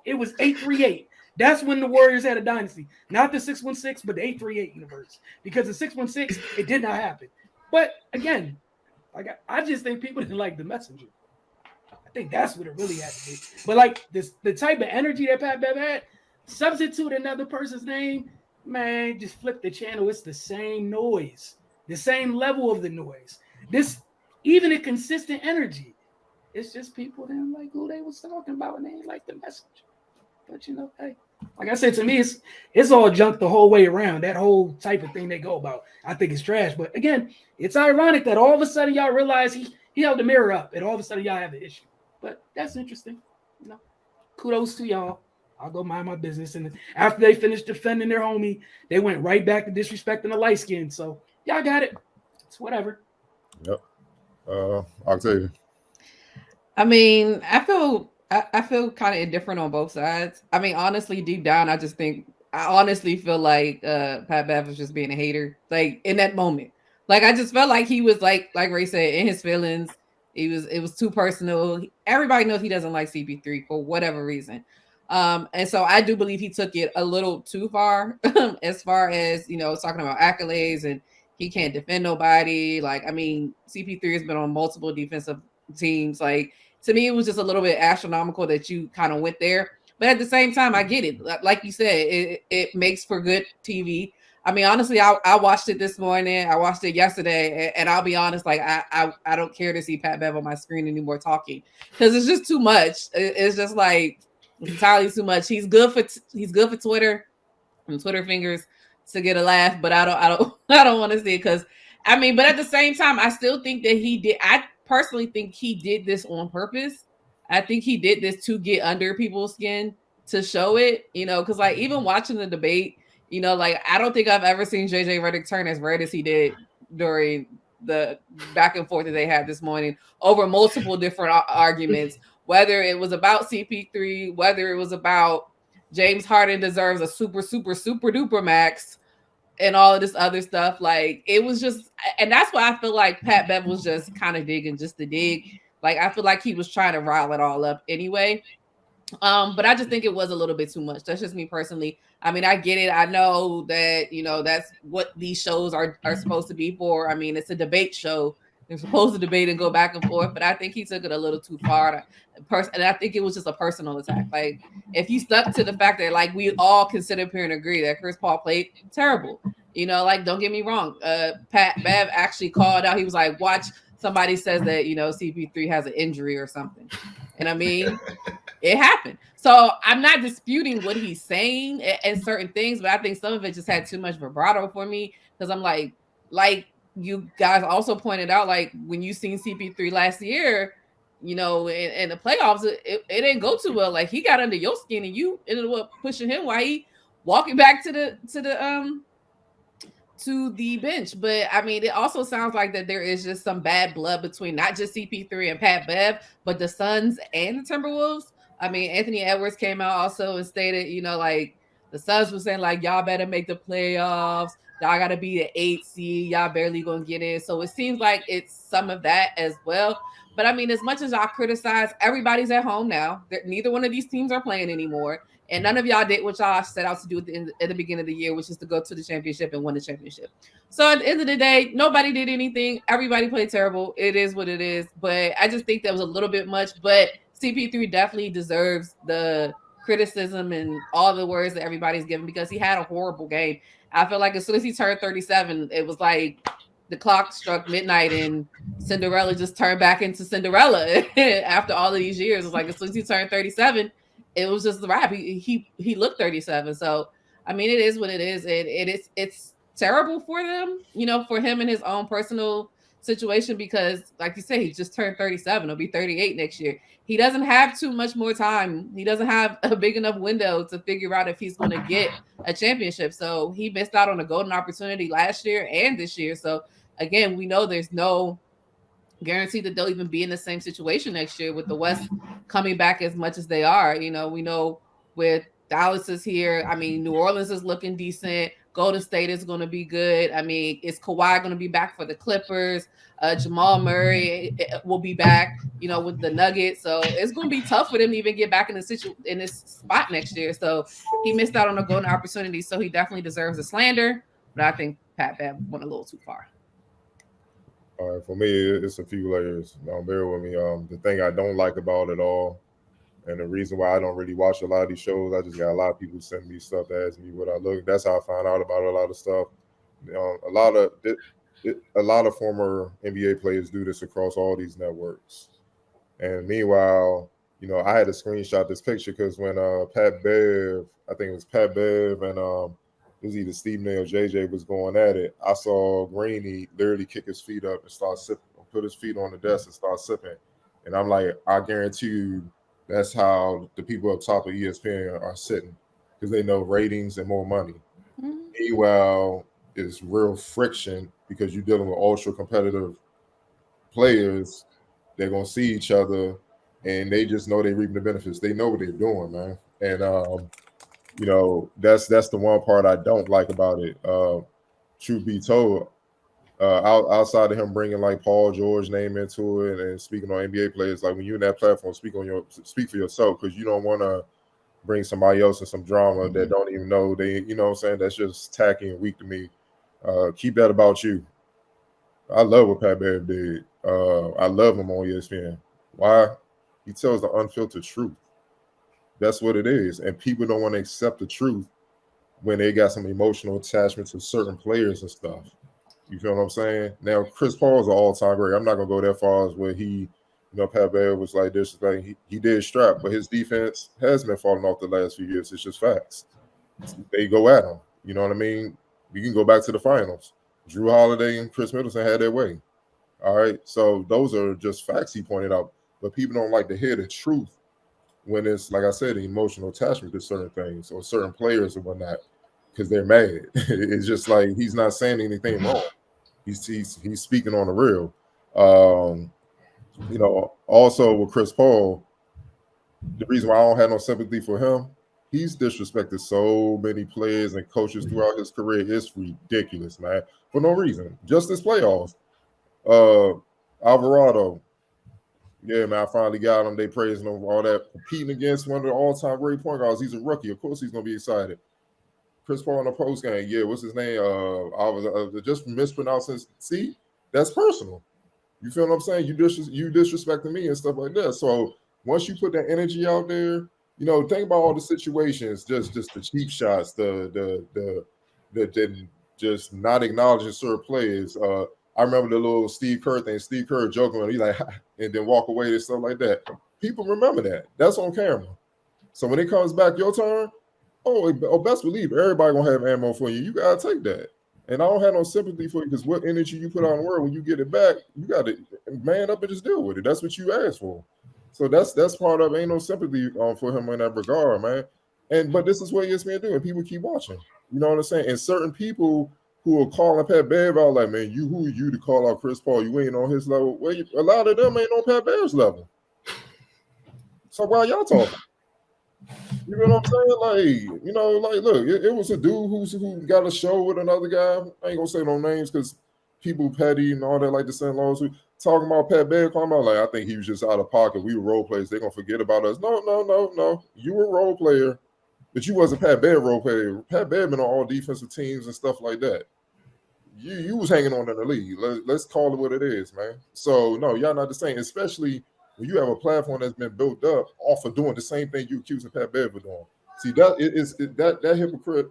Speaker 1: 838. That's when the Warriors had a dynasty. Not the 616, but the 838 universe. Because the 616, it did not happen. But again, like I just think people didn't like the messenger. I think that's what it really had to be. But like the type of energy that Pat Bev had, substitute another person's name, man, just flip the channel. It's the same noise, the same level of the noise. This even a consistent energy. It's just people didn't like who they was talking about and they didn't like the message. But hey, like I said, to me, it's all junk the whole way around. That whole type of thing they go about, I think it's trash. But again, it's ironic that all of a sudden y'all realize he held the mirror up, and all of a sudden y'all have an issue. But that's interesting. Kudos to y'all. I'll go mind my business. And after they finished defending their homie, they went right back to disrespecting the light skin. So y'all got it. It's whatever.
Speaker 3: Yep. Octavia.
Speaker 2: I mean, I feel kind of indifferent on both sides. I mean, honestly, deep down, I honestly feel like Pat Bev was just being a hater. Like in that moment. Like I just felt like he was like Ray said, in his feelings. It was too personal. Everybody knows he doesn't like CP3 for whatever reason. And so I do believe he took it a little too far as far as, talking about accolades and he can't defend nobody. Like, I mean, CP3 has been on multiple defensive teams. Like, to me, it was just a little bit astronomical that you kind of went there. But at the same time, I get it. Like you said, it makes for good TV. I mean, honestly, I watched it this morning. I watched it yesterday, and I'll be honest, like I don't care to see Pat Bev on my screen anymore talking because it's just too much. It's just like it's entirely too much. He's good for Twitter and Twitter fingers to get a laugh, but I don't want to see it because I mean, but at the same time, I still think that he did. I personally think he did this on purpose. I think he did this to get under people's skin to show it, because like even watching the debate. Like I don't think I've ever seen JJ Redick turn as red as he did during the back and forth that they had this morning over multiple different arguments, whether it was about CP3, whether it was about James Harden deserves a super, super, super duper max and all of this other stuff. Like it was just, and that's why I feel like Pat Bev was just kind of digging just to dig. Like I feel like he was trying to rile it all up anyway. But I just think it was a little bit too much. That's just me personally. I mean, I get it. I know that, that's what these shows are supposed to be for. I mean, it's a debate show. They're supposed to debate and go back and forth, but I think he took it a little too far. And I think it was just a personal attack. Like, if you stuck to the fact that, like, we all can sit up here and agree that Chris Paul played terrible. Like, don't get me wrong. Pat Bev actually called out. He was like, watch, somebody says that, CP3 has an injury or something. And I mean, it happened. So I'm not disputing what he's saying and certain things, but I think some of it just had too much vibrato for me because I'm like you guys also pointed out, like when you seen CP3 last year, in the playoffs, it didn't go too well. Like he got under your skin and you ended up pushing him while he walking back to the bench. But I mean, it also sounds like that there is just some bad blood between not just CP3 and Pat Bev, but the Suns and the Timberwolves. I mean, Anthony Edwards came out also and stated, like the Suns were saying, like, y'all better make the playoffs. Y'all got to be the 8th seed. Y'all barely going to get in. So it seems like it's some of that as well. But I mean, as much as I criticize, everybody's at home now. Neither one of these teams are playing anymore. And none of y'all did what y'all set out to do at the beginning of the year, which is to go to the championship and win the championship. So at the end of the day, nobody did anything. Everybody played terrible. It is what it is. But I just think that was a little bit much. But CP3 definitely deserves the criticism and all the words that everybody's given because he had a horrible game. I feel like as soon as he turned 37, it was like the clock struck midnight and Cinderella just turned back into Cinderella after all of these years. It was like as soon as he turned 37, it was just the wrap. He looked 37. So I mean, it is what it is. It's terrible for them, for him and his own personal situation because, like you say, he just turned 37. He'll be 38 next year. He doesn't have too much more time. He doesn't have a big enough window to figure out if he's going to get a championship. So he missed out on a golden opportunity last year and this year. So again, we know there's no guarantee that they'll even be in the same situation next year with the West coming back as much as they are. We know with Dallas is here. I mean, New Orleans is looking decent. Golden State is going to be good. I mean, is Kawhi going to be back for the Clippers? Jamal Murray will be back, with the Nuggets. So it's going to be tough for them to even get back in this spot next year. So he missed out on a golden opportunity. So he definitely deserves a slander. But I think Pat Bev went a little too far.
Speaker 3: All right, for me, it's a few layers. Bear with me. The thing I don't like about it all, and the reason why I don't really watch a lot of these shows, I just got a lot of people sending me stuff to ask me what I look. That's how I found out about a lot of stuff. A lot of former NBA players do this across all these networks, And meanwhile, you know, I had to screenshot this picture because when Pat Bev, I think it was Pat Bev and it was either Stephen A or JJ was going at it, I saw Greeny literally kick his feet up and start sipping, put his feet on the desk and start sipping. And I'm like, I guarantee you that's how the people up top of ESPN are sitting because they know ratings and more money.
Speaker 2: Mhm.
Speaker 3: Meanwhile, it's real friction because you're dealing with ultra competitive players. They're gonna see each other and they just know they're reaping the benefits. They know what they're doing, man. And you know, that's the one part I don't like about it. Truth be told, outside of him bringing like Paul George name into it and speaking on NBA players, like when you're in that platform, speak for yourself because you don't want to bring somebody else in some drama that don't even know they, you know what I'm saying? That's just tacky and weak to me. Keep that about you. I love what Pat Bev did. I love him on ESPN. Why? He tells the unfiltered truth. That's what it is. And people don't want to accept the truth when they got some emotional attachment to certain players and stuff. You feel what I'm saying? Now, Chris Paul's an all-time great. I'm not going to go that far as where he, you know, Pat Bev was like this. Like he did strap, but his defense has been falling off the last few years. It's just facts. They go at him. You know what I mean? You can go back to the finals. Drew Holiday and Chris Middleton had their way. All right. So those are just facts he pointed out. But people don't like to hear the truth when it's, like I said, an emotional attachment to certain things or certain players or whatnot because they're mad. It's just like he's not saying anything wrong. He's speaking on the real. You know, also with Chris Paul, the reason why I don't have no sympathy for him, he's disrespected so many players and coaches throughout his career. It's ridiculous, man. For no reason. Just this playoffs. Alvarado. Yeah, man, I finally got him. They praising him, all that. Competing against one of the all-time great point guards. He's a rookie. Of course he's going to be excited. Chris Paul in the post game. Yeah, what's his name? I was just mispronouncing. See, that's personal. You feel what I'm saying? You disrespecting me and stuff like that. So once you put that energy out there, you know, think about all the situations, just the cheap shots, the just not acknowledging certain players. I remember the little Steve Kerr thing. Steve Kerr joking, he like, and then walk away and stuff like that. People remember that. That's on camera. So when it comes back your turn, best believe everybody gonna have ammo for you. You gotta take that. And I don't have no sympathy for you because what energy you put out in the world, when you get it back, you gotta man up and just deal with it. That's what you asked for. So that's part of ain't no sympathy for him in that regard, man. But this is what ESPN do, and people keep watching. You know what I'm saying? And certain people who are calling Pat Bev out like, man, who are you to call out Chris Paul? You ain't on his level. Well, a lot of them ain't on Pat Bev's level. So why y'all talking? You know what I'm saying? Like, you know, like, look, it was a dude who got a show with another guy. I ain't gonna say no names because people petty and all that like to send lawsuits. Talking about Pat Bev, talking about like, I think he was just out of pocket. We were role players. They're gonna forget about us. No. You were a role player, but you wasn't Pat Bev role player. Pat Bev been on all defensive teams and stuff like that. You was hanging on in the league. Let's call it what it is, man. So no, y'all not the same, especially when you have a platform that's been built up off of doing the same thing you accusing Pat Bev of doing. See, that hypocrite,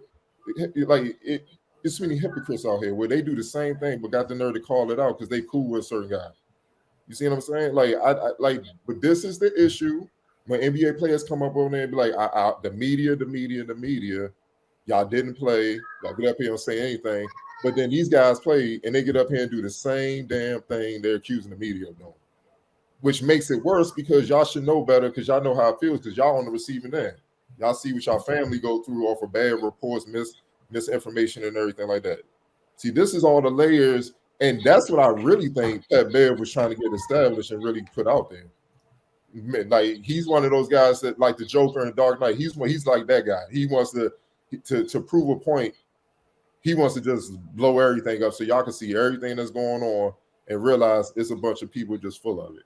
Speaker 3: it's many hypocrites out here where they do the same thing but got the nerve to call it out because they cool with a certain guy. You see what I'm saying? Like, but this is the issue when NBA players come up on there and be like, the media, y'all didn't play, y'all get up here and say anything, but then these guys play and they get up here and do the same damn thing they're accusing the media of doing. Which makes it worse because y'all should know better because y'all know how it feels because y'all on the receiving end. Y'all see what y'all family go through off of bad reports, misinformation, and everything like that. See, this is all the layers, and that's what I really think Pat Bev was trying to get established and really put out there. Like, he's one of those guys that, like the Joker in Dark Knight, he's like that guy. He wants to prove a point. He wants to just blow everything up so y'all can see everything that's going on and realize it's a bunch of people just full of it.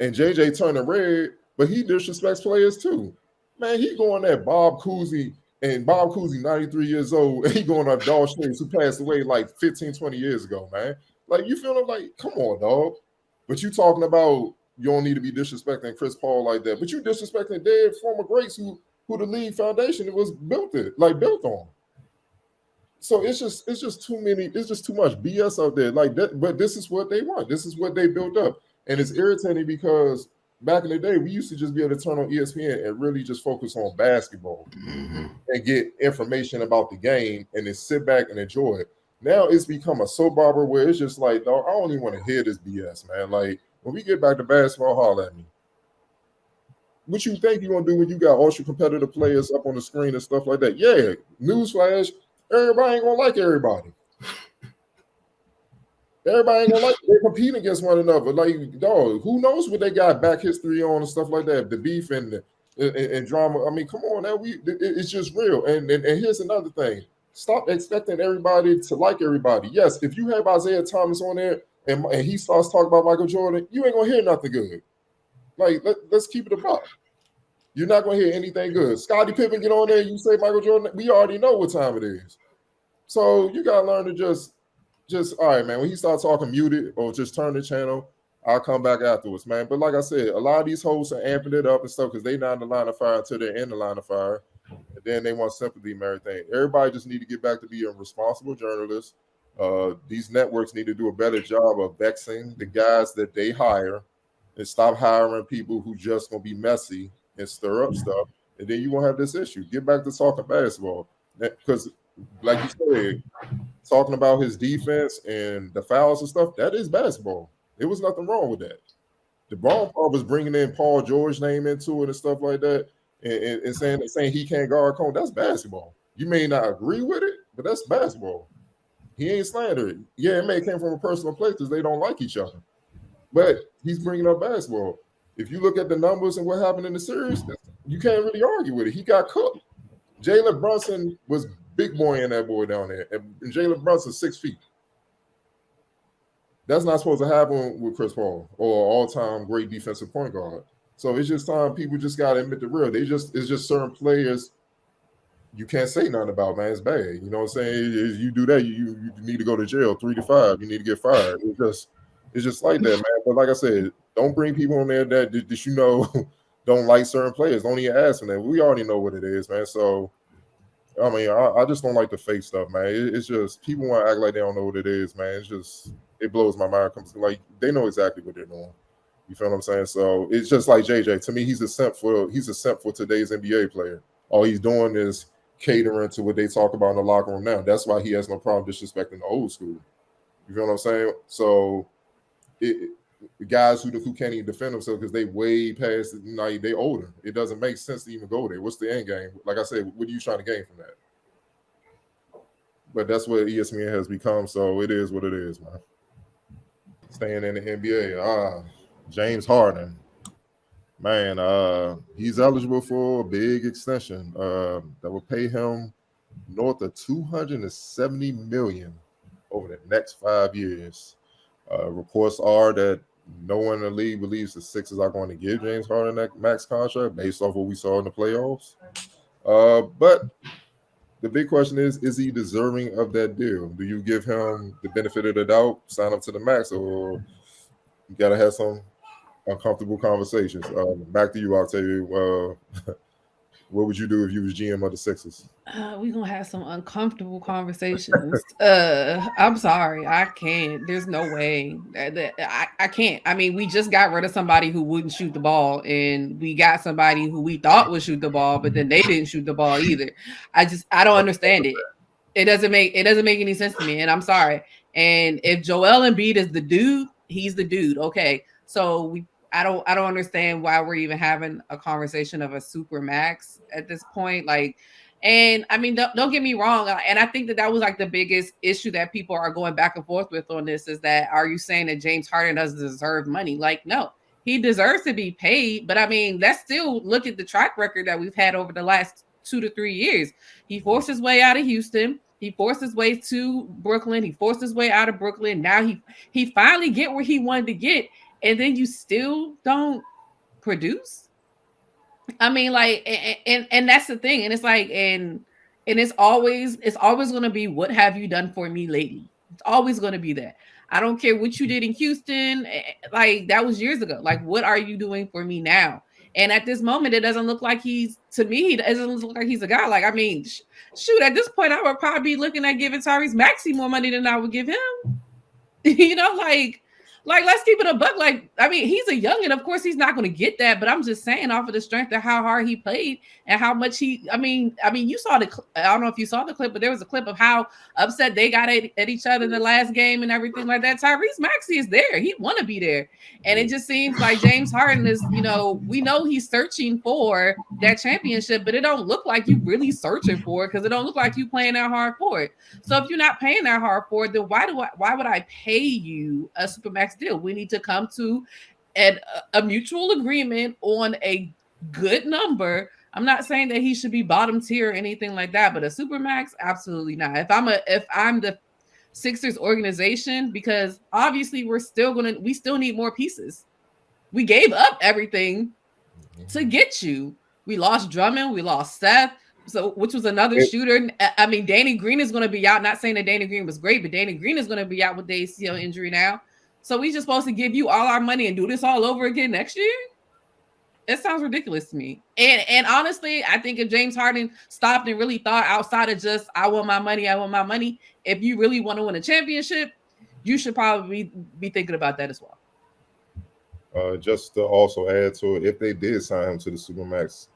Speaker 3: And JJ turning red, but he disrespects players too. Man, he going at Bob Cousy, and Bob Cousy, 93 years old, and he going at Dawg Streets, who passed away like 15, 20 years ago, man. Like, you feel like, come on, dog. But you talking about you don't need to be disrespecting Chris Paul like that. But you disrespecting dead former greats who the league foundation was built on. So it's just too much BS out there. Like that, but this is what they want. This is what they built up. And it's irritating because back in the day, we used to just be able to turn on ESPN and really just focus on basketball and get information about the game and then sit back and enjoy it. Now it's become a soap opera where it's just like, no, I don't even want to hear this BS, man. Like, when we get back to basketball, holler at me. What you think you're going to do when you got ultra competitive players up on the screen and stuff like that? Yeah, newsflash, everybody ain't going to like everybody. Everybody ain't gonna like it. They compete against one another. Like, dog, who knows what they got back history on and stuff like that, the beef and drama. I mean, come on now, it's just real. And here's another thing. Stop expecting everybody to like everybody. Yes, if you have Isaiah Thomas on there and he starts talking about Michael Jordan, you ain't gonna hear nothing good. Like, let's keep it about. You're not gonna hear anything good. Scottie Pippen get on there, you say Michael Jordan, we already know what time it is. So you gotta learn to just all right, man. When he starts talking, muted or just turn the channel, I'll come back afterwards, man. But like I said, a lot of these hosts are amping it up and stuff because they're not in the line of fire until they're in the line of fire. And then they want sympathy and everything. Everybody just need to get back to being responsible journalists. These networks need to do a better job of vexing the guys that they hire and stop hiring people who just gonna be messy and stir up stuff. And then you won't have this issue. Get back to talking basketball. Because like you said, talking about his defense and the fouls and stuff, that is basketball. There was nothing wrong with that. The wrong part was bringing in Paul George's name into it and stuff like that, and saying he can't guard Cone. That's basketball. You may not agree with it, but that's basketball. He ain't slandering. Yeah, it may came from a personal place because they don't like each other, but he's bringing up basketball. If you look at the numbers and what happened in the series, you can't really argue with it. He got cooked. Jalen Brunson was big boy in that boy down there. And Jalen Brunson 6 feet. That's not supposed to happen with Chris Paul or all-time great defensive point guard. So it's just time people just gotta admit the real. It's just certain players you can't say nothing about, man. It's bad. You know what I'm saying? You do that, you need to go to jail 3 to 5. You need to get fired. It's just like that, man. But like I said, don't bring people on there that you know don't like certain players. Don't even ask them that. We already know what it is, man. So I mean, I just don't like the fake stuff, man. It's just people want to act like they don't know what it is, man. It's just it blows my mind. Like they know exactly what they're doing. You feel what I'm saying? So it's just like JJ. To me, he's a simp for today's NBA player. All he's doing is catering to what they talk about in the locker room now. That's why he has no problem disrespecting the old school. You feel what I'm saying? So the guys who can't even defend themselves because they way past it, like they older. It doesn't make sense to even go there. What's the end game? Like I said, what are you trying to gain from that? But that's what ESPN has become. So it is what it is, man. Staying in the NBA. James Harden. Man, he's eligible for a big extension that will pay him north of $270 million over the next 5 years. Reports are that no one in the league believes the Sixers are going to give James Harden that max contract based off what we saw in the playoffs. But the big question is he deserving of that deal? Do you give him the benefit of the doubt, sign up to the max, or you got to have some uncomfortable conversations? Back to you, Octavia. What would you do if you was GM of the Sixers?
Speaker 2: We're gonna have some uncomfortable conversations. I'm sorry, I can't. There's no way. I can't. I mean, we just got rid of somebody who wouldn't shoot the ball, and we got somebody who we thought would shoot the ball, but then they didn't shoot the ball either. I don't understand it. It doesn't make any sense to me, and I'm sorry. And if Joel Embiid is the dude, he's the dude. Okay, so I don't understand why we're even having a conversation of a super max at this point. Like, and I mean, don't get me wrong. And I think that was like the biggest issue that people are going back and forth with on this is that, are you saying that James Harden doesn't deserve money? Like, no, he deserves to be paid. But I mean, let's still look at the track record that we've had over the last 2 to 3 years. He forced his way out of Houston. He forced his way to Brooklyn. He forced his way out of Brooklyn. Now he finally get where he wanted to get. And then you still don't produce. I mean, like, and that's the thing. And it's like, and it's always going to be, what have you done for me lately? It's always going to be that. I don't care what you did in Houston. Like, that was years ago. Like, what are you doing for me now? And at this moment, it doesn't look like he doesn't look like he's a guy. Like, I mean, shoot, at this point, I would probably be looking at giving Tyrese Maxey more money than I would give him. You know, like Like, let's keep it a buck. Like, I mean, he's a youngin'. Of course, he's not going to get that. But I'm just saying, off of the strength of how hard he played and how much I mean, you saw the. I don't know if you saw the clip, but there was a clip of how upset they got at each other in the last game and everything like that. Tyrese Maxey is there. He want to be there, and it just seems like James Harden is. You know, we know he's searching for that championship, but it don't look like you really searching for it because it don't look like you playing that hard for it. So if you're not paying that hard for it, then why would I pay you a Supermax deal? We need to come to a mutual agreement on a good number. I'm not saying that he should be bottom tier or anything like that, but a Supermax, absolutely not. If I'm the Sixers organization, because obviously we still need more pieces. We gave up everything to get you. We lost Drummond, we lost Seth. So, which was another shooter. I mean, Danny Green is going to be out. Not saying that Danny Green was great, but Danny Green is going to be out with the ACL injury now. So we just supposed to give you all our money and do this all over again next year? It sounds ridiculous to me. And honestly, I think if James Harden stopped and really thought outside of just I want my money. If you really want to win a championship, you should probably be thinking about that as well.
Speaker 3: Just to also add to it, if they did sign him to the Supermax,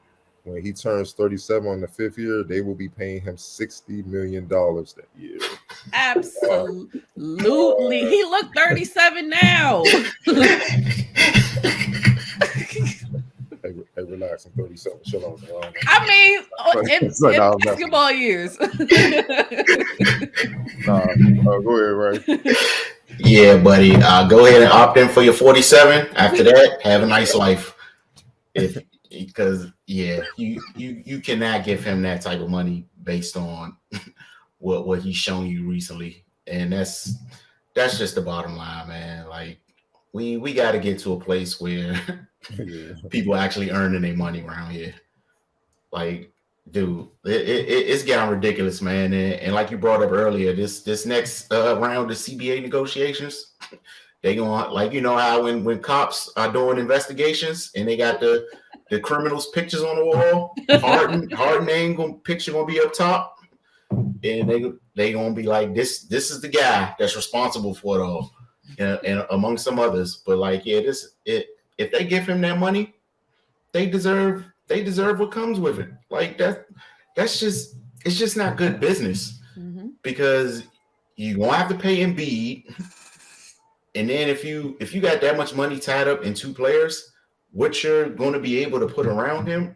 Speaker 3: when he turns 37 on the 5th year, they will be paying him $60 million that year.
Speaker 2: Absolutely. He looked 37 now.
Speaker 3: Hey, relax. I'm 37. Shut on.
Speaker 2: I mean, in basketball years.
Speaker 3: Go ahead, Ray.
Speaker 4: Yeah, buddy. Go ahead and opt in for your 47. After that, have a nice life. Because you cannot give him that type of money based on what he's shown you recently, and that's just the bottom line, man. Like we got to get to a place where people actually earning their money around here. Like, dude, it's getting ridiculous, man. And like you brought up earlier, this next round of CBA negotiations, they going like, you know how when cops are doing investigations and they got the criminals' pictures on the wall, Harden name picture gonna be up top, and they gonna be like, this is the guy that's responsible for it all, and among some others. But like, if they give him that money, they deserve what comes with it. Like it's just not good business, because you gonna have to pay Embiid, and then if you got that much money tied up in two players, what you're going to be able to put around them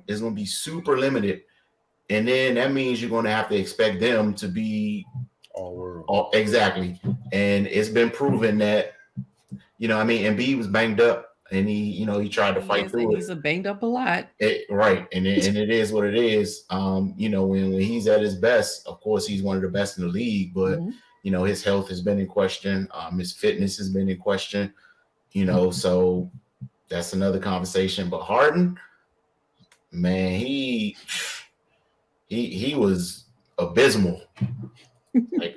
Speaker 4: is going to be super limited. And then that means you're going to have to expect them to be
Speaker 3: all world.
Speaker 4: Exactly. And it's been proven that, Embiid was banged up and he tried to fight through it.
Speaker 2: He's banged up a lot.
Speaker 4: Right. And it is what it is. When he's at his best, of course, he's one of the best in the league, but his health has been in question. His fitness has been in question, so that's another conversation. But Harden, man, he was abysmal, like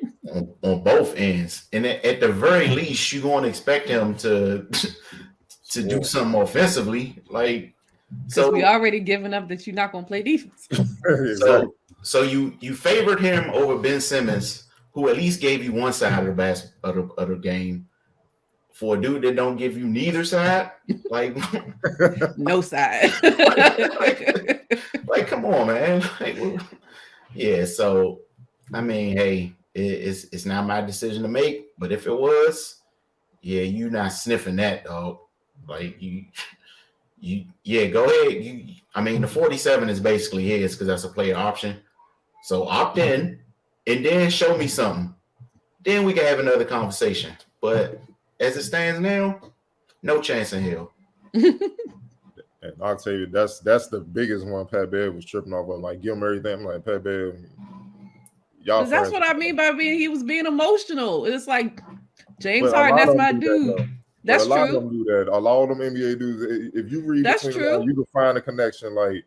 Speaker 4: on both ends. And at the very least, you're going to expect him to do something offensively. Like,
Speaker 2: so we already given up that you're not going to play defense.
Speaker 4: So you favored him over Ben Simmons, who at least gave you one side of the game. For a dude that don't give you neither side, like
Speaker 2: no side.
Speaker 4: like come on, man. So I mean, hey, it's not my decision to make, but if it was, you not sniffing that, dog. Like you go ahead. The 47 is basically his because that's a player option. So opt in and then show me something. Then we can have another conversation. But as it stands now, no chance in hell.
Speaker 3: And I'll tell you, that's the biggest one Pat Bev was tripping off of. Like, give him everything. I'm like, Pat Bev, y'all.
Speaker 2: That's what I mean by he was being emotional. It's like, James Harden, that's my dude. That's true. A lot of them
Speaker 3: do that. A lot of them NBA dudes, if you read
Speaker 2: that's true.
Speaker 3: You can find a connection. Like,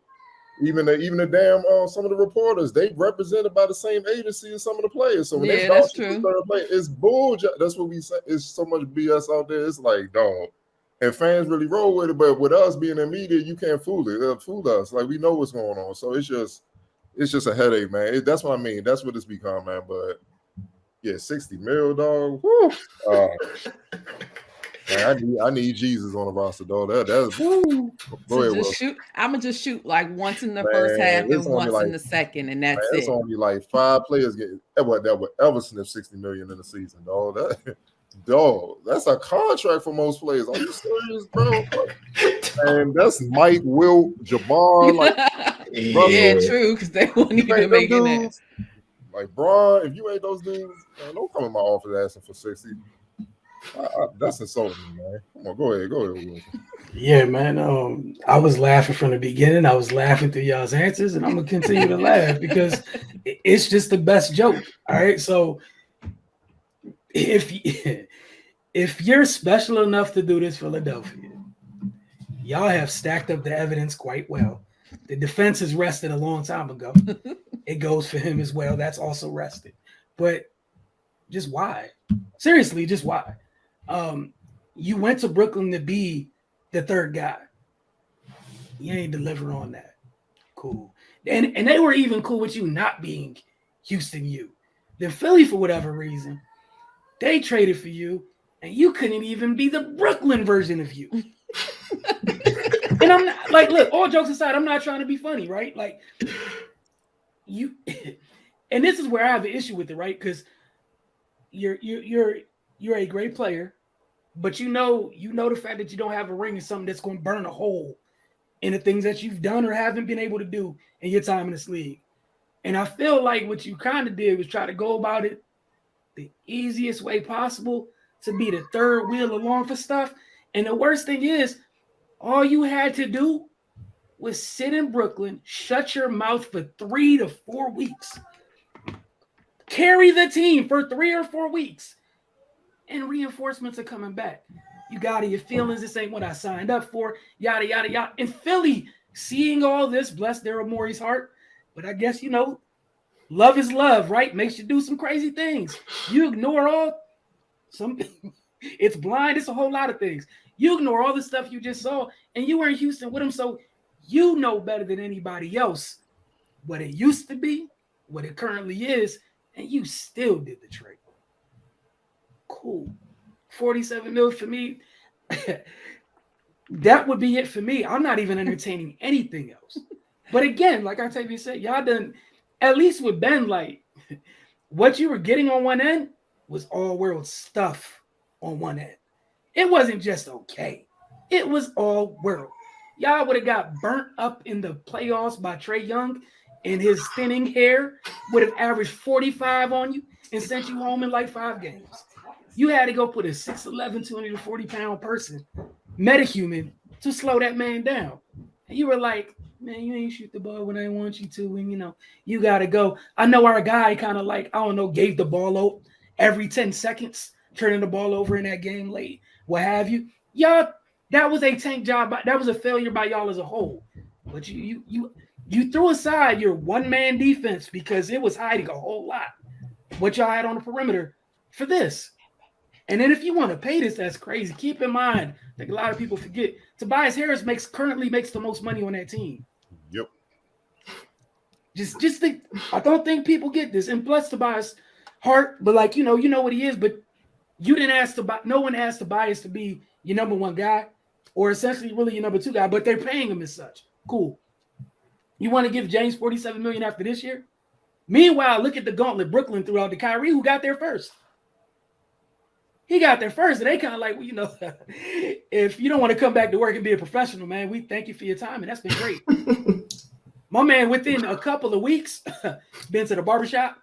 Speaker 3: even the damn some of the reporters, they represented by the same agency as some of the players. So when they
Speaker 2: that's true.
Speaker 3: It's bullshit. That's what we say. It's so much BS out there. It's like, dog. And fans really roll with it, but with us being in media, you can't fool us. Like, we know what's going on. So it's just a headache, man. That's what I mean. That's what it's become, man. But yeah, 60 mil, dog. Woo. Man, I need Jesus on the roster, though. That's woo. Go ahead, Will.
Speaker 2: I'm gonna just shoot like once in the first half and once in the second, and that's it.
Speaker 3: It's only like 5 players getting that would ever sniff $60 million in a season, dog. That's a contract for most players. Are you serious, bro? And that's Mike, Will, Jabbar, like
Speaker 2: yeah, true, because they won't even make it.
Speaker 3: Like Braun, if you ain't those dudes, man, don't come in my office asking for 60. That's insulting, man. Come on, go ahead, Will.
Speaker 1: Yeah, man. I was laughing from the beginning. I was laughing through y'all's answers, and I'm gonna continue to laugh because it's just the best joke. All right, so if you're special enough to do this, Philadelphia, y'all have stacked up the evidence quite well. The defense has rested a long time ago. It goes for him as well. That's also rested. But just why? Seriously, just why? You went to Brooklyn to be the third guy. You ain't deliver on that. Cool. And they were even cool with you not being Houston you. Then Philly, for whatever reason, they traded for you, and you couldn't even be the Brooklyn version of you. And I'm not, like, look, all jokes aside, I'm not trying to be funny, right? Like, you, and this is where I have an issue with it, right? Because you're a great player, but you know the fact that you don't have a ring is something that's going to burn a hole in the things that you've done or haven't been able to do in your time in this league. And I feel like what you kind of did was try to go about it the easiest way possible to be the third wheel along for stuff. And the worst thing is, all you had to do was sit in Brooklyn, shut your mouth for 3 to 4 weeks, carry the team for 3 or 4 weeks, and reinforcements are coming back. You got your feelings. This ain't what I signed up for. Yada, yada, yada. And Philly, seeing all this, bless Daryl Morey's heart. But I guess, love is love, right? Makes you do some crazy things. You ignore it's blind. It's a whole lot of things. You ignore all the stuff you just saw, and you were in Houston with him, so you know better than anybody else what it used to be, what it currently is, and you still did the trade. Cool. 47 mil for me. That would be it for me. I'm not even entertaining anything else. But again, like Octavia said, y'all done, at least with Ben, like, what you were getting on one end was all world stuff on one end. It wasn't just okay. It was all world. Y'all would have got burnt up in the playoffs by Trae Young, and his thinning hair would have averaged 45 on you and sent you home in like 5 games. You had to go put a 6'11", 240-pound person, metahuman, to slow that man down. And you were like, man, you ain't shoot the ball when I want you to, and you got to go. I know our guy kind of gave the ball out every 10 seconds, turning the ball over in that game late, what have you. Y'all, that was a tank job. That was a failure by y'all as a whole. But you threw aside your one-man defense because it was hiding a whole lot what y'all had on the perimeter for this. And then if you want to pay this, that's crazy. Keep in mind, like a lot of people forget, Tobias Harris currently makes the most money on that team.
Speaker 3: Yep.
Speaker 1: Just think, I don't think people get this. And plus Tobias Hart, but like, you know what he is, but you didn't ask no one asked Tobias to be your number one guy or essentially really your number 2 guy, but they're paying him as such. Cool. You want to give James $47 million after this year? Meanwhile, look at the gauntlet Brooklyn threw out to Kyrie, who got there first. He got there first, and they kind of like, well, if you don't want to come back to work and be a professional, man, we thank you for your time, and that's been great. My man, within a couple of weeks, been to the barbershop,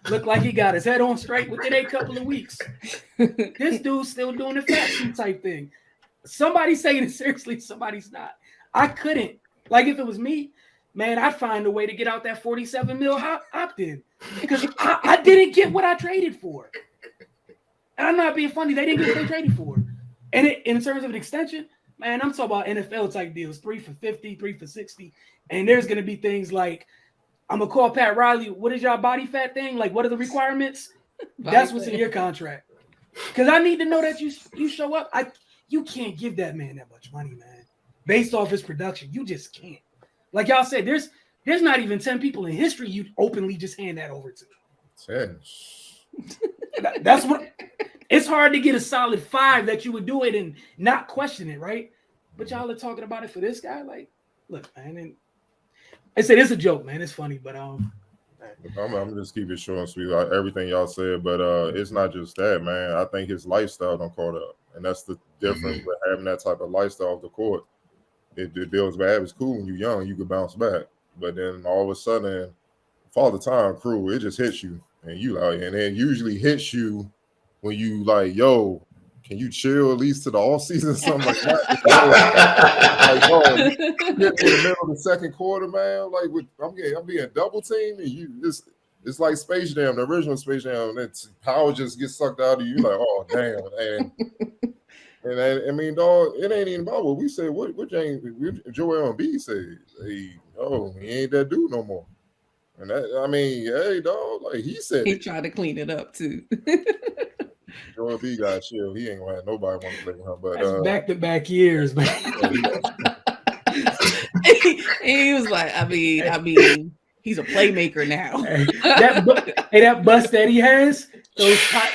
Speaker 1: looked like he got his head on straight within a couple of weeks. This dude's still doing the fat suit type thing. Somebody's saying it seriously, somebody's not. I couldn't. Like, if it was me, man, I'd find a way to get out that 47 mil opt-in because I didn't get what I traded for. And I'm not being funny. They didn't get what they traded for. And in terms of an extension, man, I'm talking about NFL type deals, 3 for 50, 3 for 60. And there's going to be things like, I'm going to call Pat Riley. What is y'all body fat thing? Like, what are the requirements? That's what's in your contract. Because I need to know that you show up. You can't give that man that much money, man. Based off his production. You just can't. Like y'all said, there's not even 10 people in history you'd openly just hand that over to.
Speaker 3: 10.
Speaker 1: That's what. it's hard to get a solid 5 that you would do it and not question it, right? But y'all are talking about it for this guy. Like, look, man, and I said it's a joke, man. It's funny, but
Speaker 3: I'm just keep it short and sweet. Everything y'all said, but it's not just that, man. I think his lifestyle don't caught up, and that's the difference with having that type of lifestyle off the court. It builds bad. It's cool when you're young, you can bounce back, but then all of a sudden, Father Time crew, it just hits you, and you like, and it usually hits you when you like, yo, can you chill at least to the off season, something like that? Like, yo, in the middle of the second quarter, man, like I'm being double teamed, and it's like Space Jam, the original Space Jam. That power just gets sucked out of you. Like, oh damn, and I mean, dog, it ain't even about what we said. What Joel Embiid said, he ain't that dude no more. And that, I mean, hey, dog, like he said,
Speaker 2: he tried to clean it up too.
Speaker 3: Joel Embiid got chill. He ain't gonna have nobody want to play with him. But
Speaker 1: that's back-to-back years, man.
Speaker 2: He was like, I mean, he's a playmaker now.
Speaker 1: that bust that he has,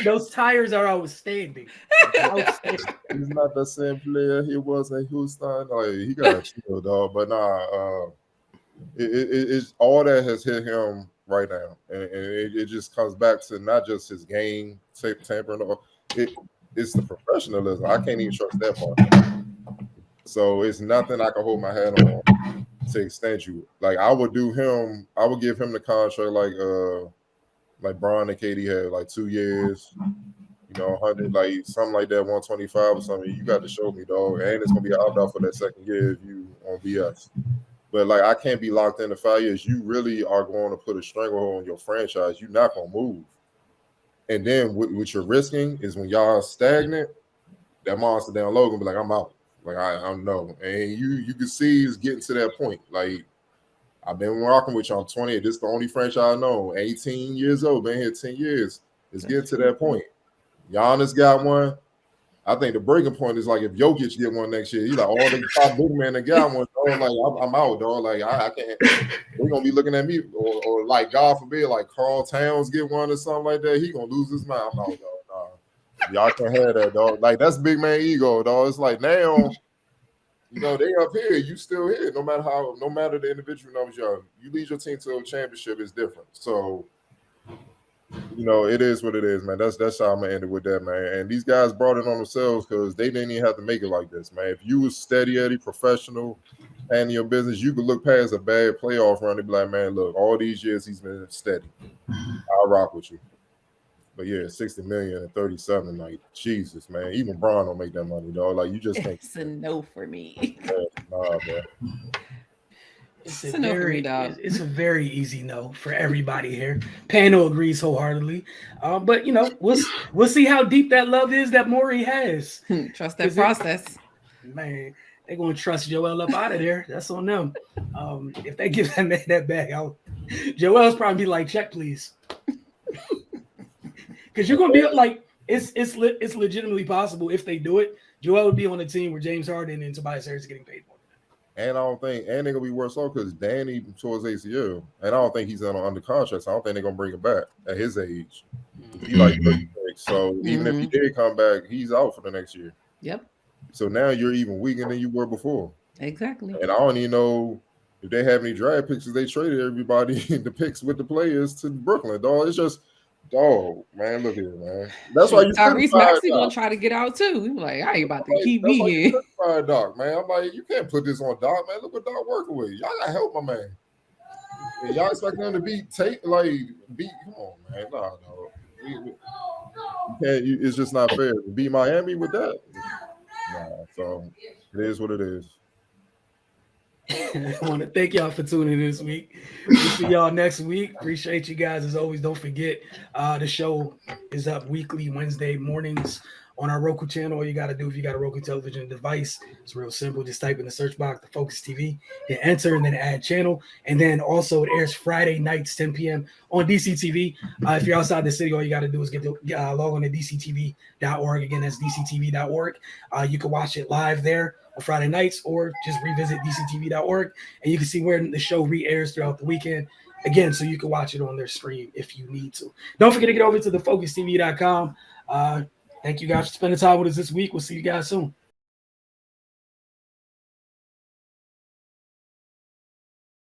Speaker 1: those tires are outstanding.
Speaker 3: He's not the same player he was in Houston. Like he got chill, dog. But nah, it's all that has hit him right now, and it just comes back to not just his game tampering. It's the professionalism. I can't even trust that part. So it's nothing I can hold my head on to extend you. Like I would give him the contract like Bron and KD had, like 2 years, 100, like something like that, 125 or something. You got to show me, dog. And it's gonna be an opt-out for that second year if you on BS. But like I can't be locked into 5 years. You really are going to put a stranglehold on your franchise. You're not gonna move. And then what you're risking is when y'all stagnant, that monster down low gonna be like, I'm out. Like I know. And you can see it's getting to that point. Like I've been rocking with y'all 20. This is the only franchise I know. 18 years old, been here 10 years. It's getting to that point. Giannis got one. I think the breaking point is like if Jokic get one next year, he's like all the top big man that got one. Dog, like I'm out, dog. Like I can't. They're gonna be looking at me, or like God forbid, like Karl Towns get one or something like that. He gonna lose his mind. I'm out, dog. Nah. Y'all can't have that, dog. Like that's big man ego, dog. It's like now, they up here, you still here. No matter the individual numbers, you lead your team to a championship is different. So. It is what it is, man. That's how I'm gonna end it with that, man. And these guys brought it on themselves because they didn't even have to make it like this, man. If you was steady, Eddie, professional, and your business, you could look past a bad playoff run and be like, man, look, all these years he's been steady. I'll rock with you. But yeah, 60 million and 37, like Jesus, man. Even Bron don't make that money, dog. Like you just can't.
Speaker 2: It's a no for me.
Speaker 3: Nah, bro.
Speaker 1: It's a very easy no for everybody here. Panel agrees wholeheartedly. But we'll see how deep that love is that Morey has.
Speaker 2: Trust that process.
Speaker 1: Man, they're gonna trust Joel up out of there. That's on them. If they give that man that bag, Joel's probably be like, check, please. Because you're gonna be like, it's legitimately possible if they do it. Joel would be on a team where James Harden and Tobias Harris are getting paid more.
Speaker 3: And they're gonna be worse off because Danny towards ACL, and I don't think he's under contract. So I don't think they're gonna bring him back at his age. He's like 36, so even if he did come back, he's out for the next year.
Speaker 2: Yep.
Speaker 3: So now you're even weaker than you were before.
Speaker 2: Exactly.
Speaker 3: And I don't even know if they have any draft picks because they traded everybody the picks with the players to Brooklyn. Dog, it's just. Dog, man, look at it, man. That's why you
Speaker 2: Tyrese Maxey gonna try to get out too. He was like, I ain't about to keep me here.
Speaker 3: Doc, man. I'm like, you can't put this on Doc, man. Look what Doc working with. Y'all gotta help my man. And y'all expect him to beat. Come on, man. Nah, dog. It's just not fair to beat Miami with that. Nah, so it is what it is.
Speaker 1: I want to thank y'all for tuning in this week. We'll see y'all next week. Appreciate you guys as always. Don't forget, the show is up weekly Wednesday mornings on our Roku channel. All you got to do if you got a Roku television device, it's real simple. Just type in the search box, the Focus TV, hit enter, and then add channel. And then also it airs Friday nights, 10 p.m. on DCTV. If you're outside the city, all you got to do is log on to dctv.org. Again, that's dctv.org. You can watch it live there on Friday nights, or just revisit dctv.org, and you can see where the show re-airs throughout the weekend. Again, so you can watch it on their stream if you need to. Don't forget to get over to thefocustv.com. Thank you guys for spending time with us this week. We'll see you guys soon.